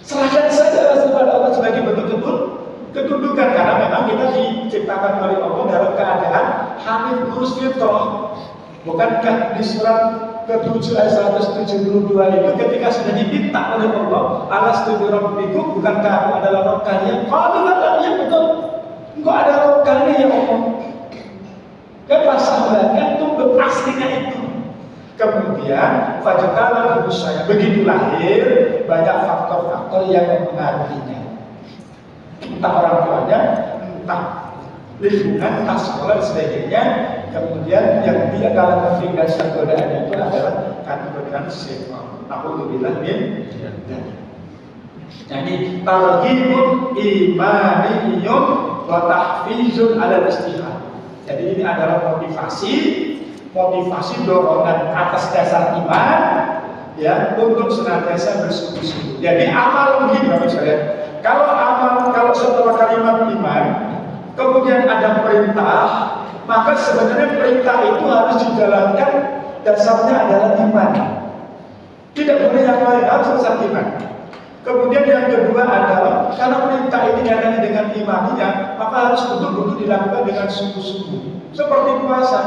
Serahkan saja kepada Allah sebagai bentuk ketundukan, karena memang kita diciptakan oleh Allah dalam keadaan hanif lurus fitrah. Bukankah di surat ke-7 ayat 172 itu ketika sudah diminta oleh Allah, alastu bi rabbikum, bukankah aku adalah Rabb kalian? Qalu la, ya betul. Engkau ada Rabb kalian ya Allah. Kepasahannya itu aslinya itu kemudian fajtala saya begitu lahir banyak faktor-faktor yang mempengaruhinya. Entah orang tuanya, entah lingkungan, entah sekolah dan sebagainya. Kemudian yang tidak kalah penting dan godaan itu adalah karena setan. Alhamdulillah min. Jadi targhibun imaniyun wa tahfizun ala istihad. Jadi ini adalah motivasi dorongan atas dasar iman ya untuk senantiasa bersungguh-sungguh. Jadi amal begini Bapak sekalian. Kalau setelah kalimat iman kemudian ada perintah, maka sebenarnya perintah itu harus dijalankan dasarnya adalah iman. Tidak boleh yang lain, harus dasar iman. Kemudian yang kedua adalah karena perintah ini kaitannya dengan imannya, maka harus betul-betul dilakukan dengan sungguh-sungguh. Seperti puasa,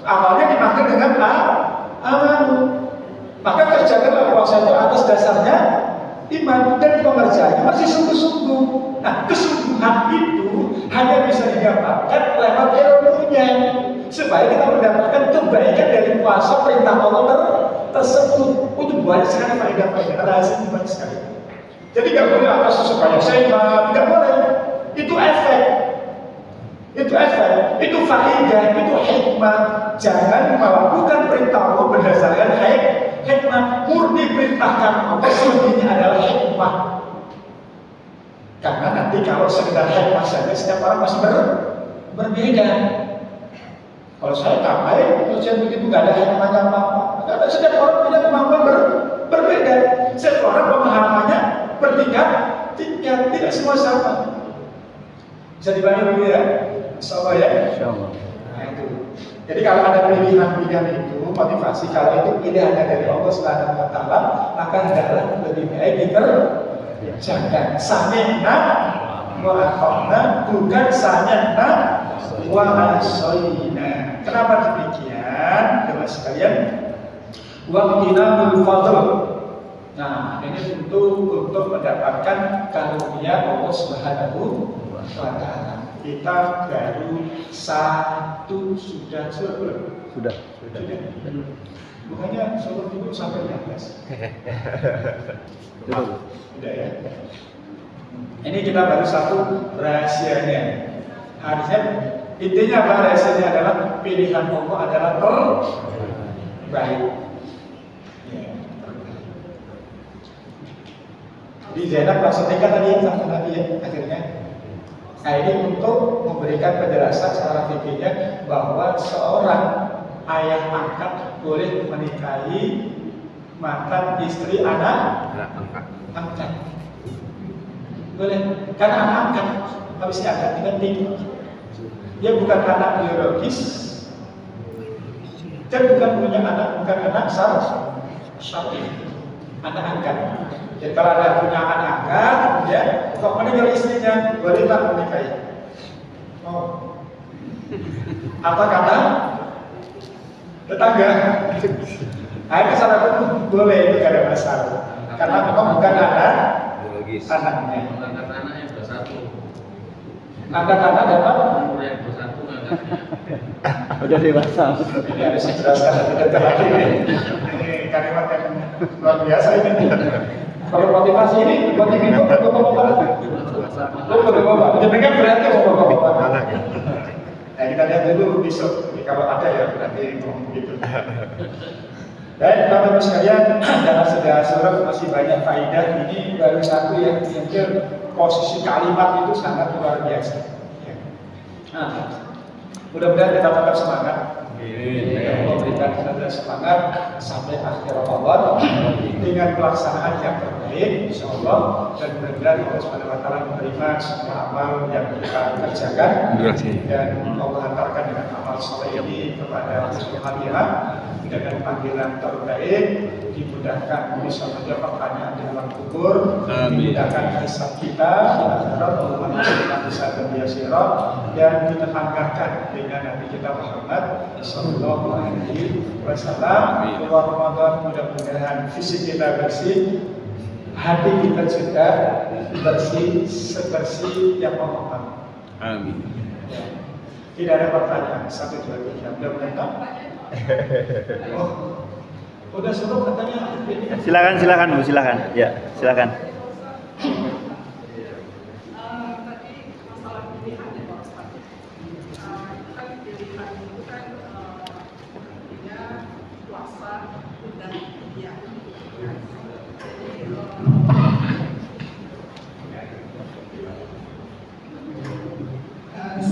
awalnya dimakan dengan amal. Maka kerjakanlah puasa itu atas dasarnya iman dan pengerjaannya masih sungguh-sungguh. Nah, kesungguhan itu hanya bisa didapatkan lewat ilmunya, supaya kita mendapatkan kebaikan dari puasa perintah Allah tersebut. Untuk banyak sekali faedah-faedah rahasia banyak sekali. Jadi nggak boleh atas supaya sehat, nggak boleh. Itu efek, itu faedah, itu hikmah. Jangan melakukan perintah Allah berdasarkan hikmah. Murni perintahkan Allah selebihnya adalah hikmah. Karena nanti kalau sekedar hikmah saja setiap orang masih berbeda. Kalau saya tambahin, ujian begitu nggak ada hikmahnya apa-apa. Karena setiap orang punya kemampuan berbeda. Setiap orang pemahamannya bertingkat, tidak semua sama. Bisa dibantu dulu ya, insyaallah ya. Insyaallah. Nah itu. Jadi kalau ada pilihan-pilihan itu motivasi, kalau itu pilihannya dari Allah Subhanahu Wa Taala, maka hendaklah lebih baik dikerjakan. Sami'na wa ata'na, bukan sami'na wa asyayna. Kenapa demikian, teman sekalian? Waqtinamul fadl. Nah, ini untuk mendapatkan karunia Allah Subhanahu wa Ta'ala. Kita baru satu sudah sebelum. Sudah. Bukannya sebelum itu sampai 15. Sudah ya. Ini kita baru satu rahasianya. Harusnya intinya apa rahasianya adalah pilihan Allah adalah terbaik. Di Zainab langsung nikah tadi ya sama Nabi ya akhirnya. Nah ini untuk memberikan penjelasan secara fikihnya bahwa seorang ayah angkat boleh menikahi mantan istri anak angkat. Boleh, karena anak angkat habis diangkat penting. Dia bukan anak biologis, dan bukan anak syar'i, anak angkat. Jadi kalau ada punya anak angkat, ya, kok meninggal istrinya, boleh tak menikahi? Oh. Apa kata tetangga? Ayo kesana pun boleh, itu gak ada masalah. Karena memang bukan anak anaknya. Angkat anaknya bersatu. Angkat anak dapat Umur yang bersatu angkatnya. Udah dewasa. Ini harus dijelaskan lebih detail lagi. Ini kalimat yang luar biasa ini. Kalau motivasi ini, motivasi itu bapak-bapak. Demikian berarti bapak-bapak. Nah kita lihat dulu besok. Kalau ada ya berarti ngomong begitu. Dan Bapak-Ibu sekalian, dalam sejarah surah masih banyak faedah. Ini baru satu yang mungkin posisi kalimat itu sangat luar biasa. Nah, mudah-mudahan kita tetap semangat. Memberikan kita semangat sampai akhir Ramadan dengan pelaksanaan yang terbaik, insyaallah. Dan mudah-mudahan Allah Subhanahu Wa Taala menerima semua amal yang kita kerjakan dan Allah hantarkan dengan amal soleh ini kepada Al-Fatihah dengan panggilan terbaik, dimudahkan bisa menjawab pertanyaan di alam kubur, dimudahkan hisab kita di akhirat, Allah menjadikan hisab dan biasirat, dan ditenangkan dengan Nabi kita Muhammad Sallallahu Alaihi Wasallam. Keluar Ramadan mudah-mudahan fisik kita bersih, hati kita juga bersih, sebersih yang Allah mau. Amin. Tidak ada pertanyaan, 1, 2, 3. Mudah-mudahan. Oh, Udah suruh katanya. Silakan Bu, silakan. Ya, silakan.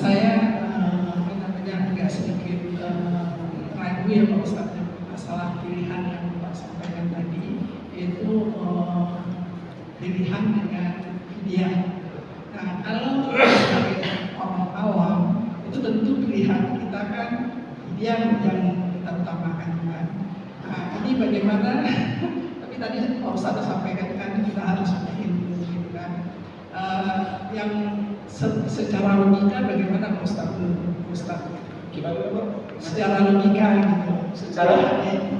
Saya agak sedikit ragu ya Pak Ustadz masalah pilihan yang Bapak sampaikan tadi, yaitu pilihan dengan hadiah. Nah, kalau sebagai orang awam itu tentu pilihan kita kan hadiah yang kita utamakan kan. Nah, ini bagaimana? Tapi tadi Pak Ustadz sampaikan kan kita harus pilih dulu gitu kan. Yang secara logika bagaimana Ustaz? Gimana Pak? Secara logika gitu. Secara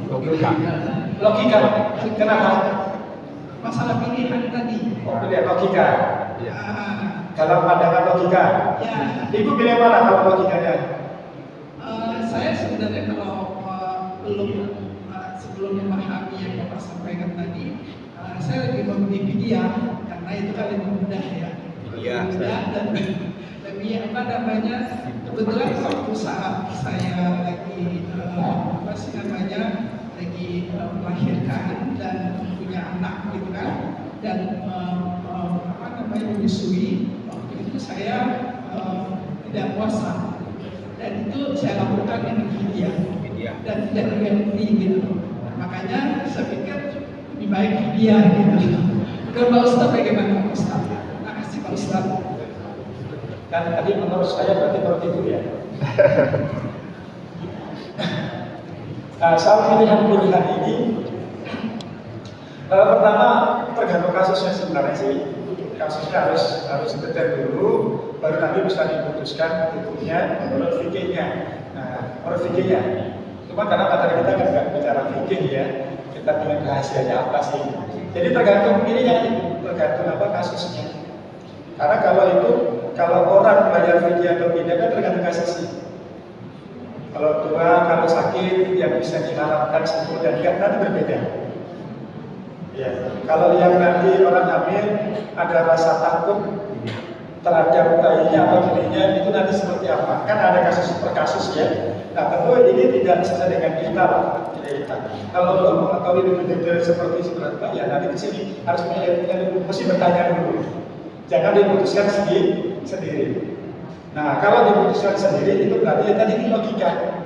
Logika. logika. Kenapa? Masalah pilihan tadi. Oh, pilihan logika. Dalam pandangan logika. Ya. Ibu pilih mana kalau logikanya? Saya sebenarnya kalau sebelum memahami yang Bapak sampaikan tadi, saya lebih memilih dia karena itu kan lebih mudah ya. Iya. Mudah dan lebih apa namanya? Kebetulan waktu saat saya lagi lagi melahirkan dan punya anak gitu kan, dan menyusui, waktu itu saya tidak puasa dan itu saya lakukan dengan dia dan tidak diganti gitu. Makanya saya pikir lebih baik dia gitu. Kalau Pak Ustadz bagaimana Pak Ustadz? Terima kasih Pak Ustadz. Kan tadi menurut saya berarti menurut itu ya. Soal pilihan ini pertama tergantung kasusnya sebenarnya sih. Kasusnya harus detail dulu, baru nanti bisa diputuskan hukumnya menurut fikihnya. Nah, menurut fikihnya. Cuma karena materi kita kan nggak bicara fikih ya, kita ingin rahasianya apa sih? Jadi tergantung tergantung apa kasusnya. Karena kalau orang bayar fikih atau tidak kan tergantung kasusnya. Kalau tua, kalau sakit, yang bisa diharapkan sembuh dan enggak nanti berbeda. Ya, kalau yang nanti orang hamil ada rasa takut terhadap bayinya atau dirinya itu nanti seperti apa? Kan ada kasus per kasus ya. Nah tentu ini tidak sesuai dengan kita. Kalau untuk mengetahui lebih detail seperti apa ya nanti di sini harus mesti bertanya dulu. Jangan diputuskan sendiri. Nah kalau diputuskan sendiri itu berarti ya, tadi ini logika.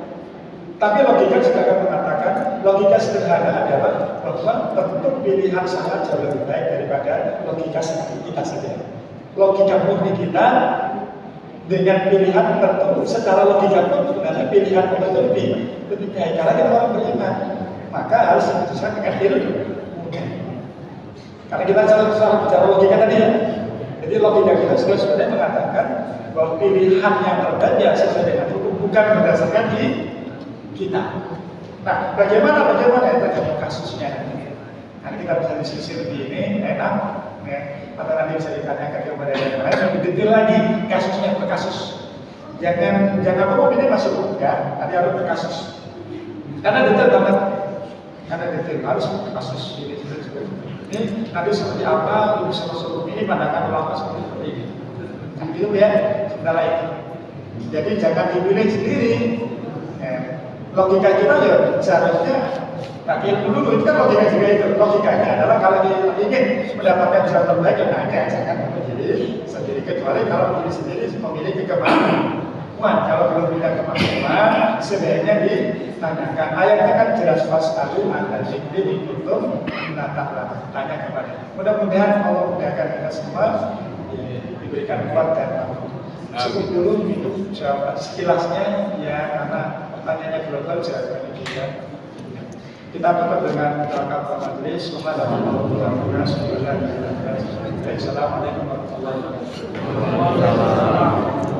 Tapi logika juga akan mengatakan logika sederhana adalah bahwa tentu pilihan sangat jauh lebih baik daripada logika kita saja. Logika murni kita dengan pilihan tertentu secara logika pun sebenarnya pilihan tertentu lebih baik karena kita orang beriman. Maka harus diputuskan dengan ilmu. Karena kita selalu bicara logika tadi ya. Jadi logika kita sebenarnya mengatakan bahwa pilihan yang terbaik ya sesuai dengan hukum, bukan berdasarkan di kita. Nah, bagaimana ya tergantung kasusnya. Nanti kita bisa diskusi lebih ini enak, ya. Atau nanti bisa ditanyakan kepada yang lain lebih detail lagi kasusnya per kasus. Jangan apa ini masuk ya, nanti harus per kasus. Karena detail banget, harus per kasus ini. Ini nanti seperti apa, lu bisa masuk ini pandangan ulama seperti ini. Nah, itu ya, sebenarnya itu. Jadi jangan dipilih sendiri. Logika kita ya seharusnya pakai dulu itu kan logika juga itu. Logikanya adalah kalau ingin mendapatkan jalan terbaik ya hanya jangan memilih sendiri, kecuali kalau memilih sendiri memiliki kemampuan. Kalau belum punya kemampuan sebaiknya ditanyakan. Ayatnya kan jelas pas sekali ada zikri ditutup menataplah tanya kepada. Mudah-mudahan Allah mudahkan kita semua diberikan kuat dan mampu. Cukup dulu itu jawaban sekilasnya ya karena pertanyaannya global jawabannya juga. Kita tutup dengan doa majelis. Assalamualaikum warahmatullahi wabarakatuh.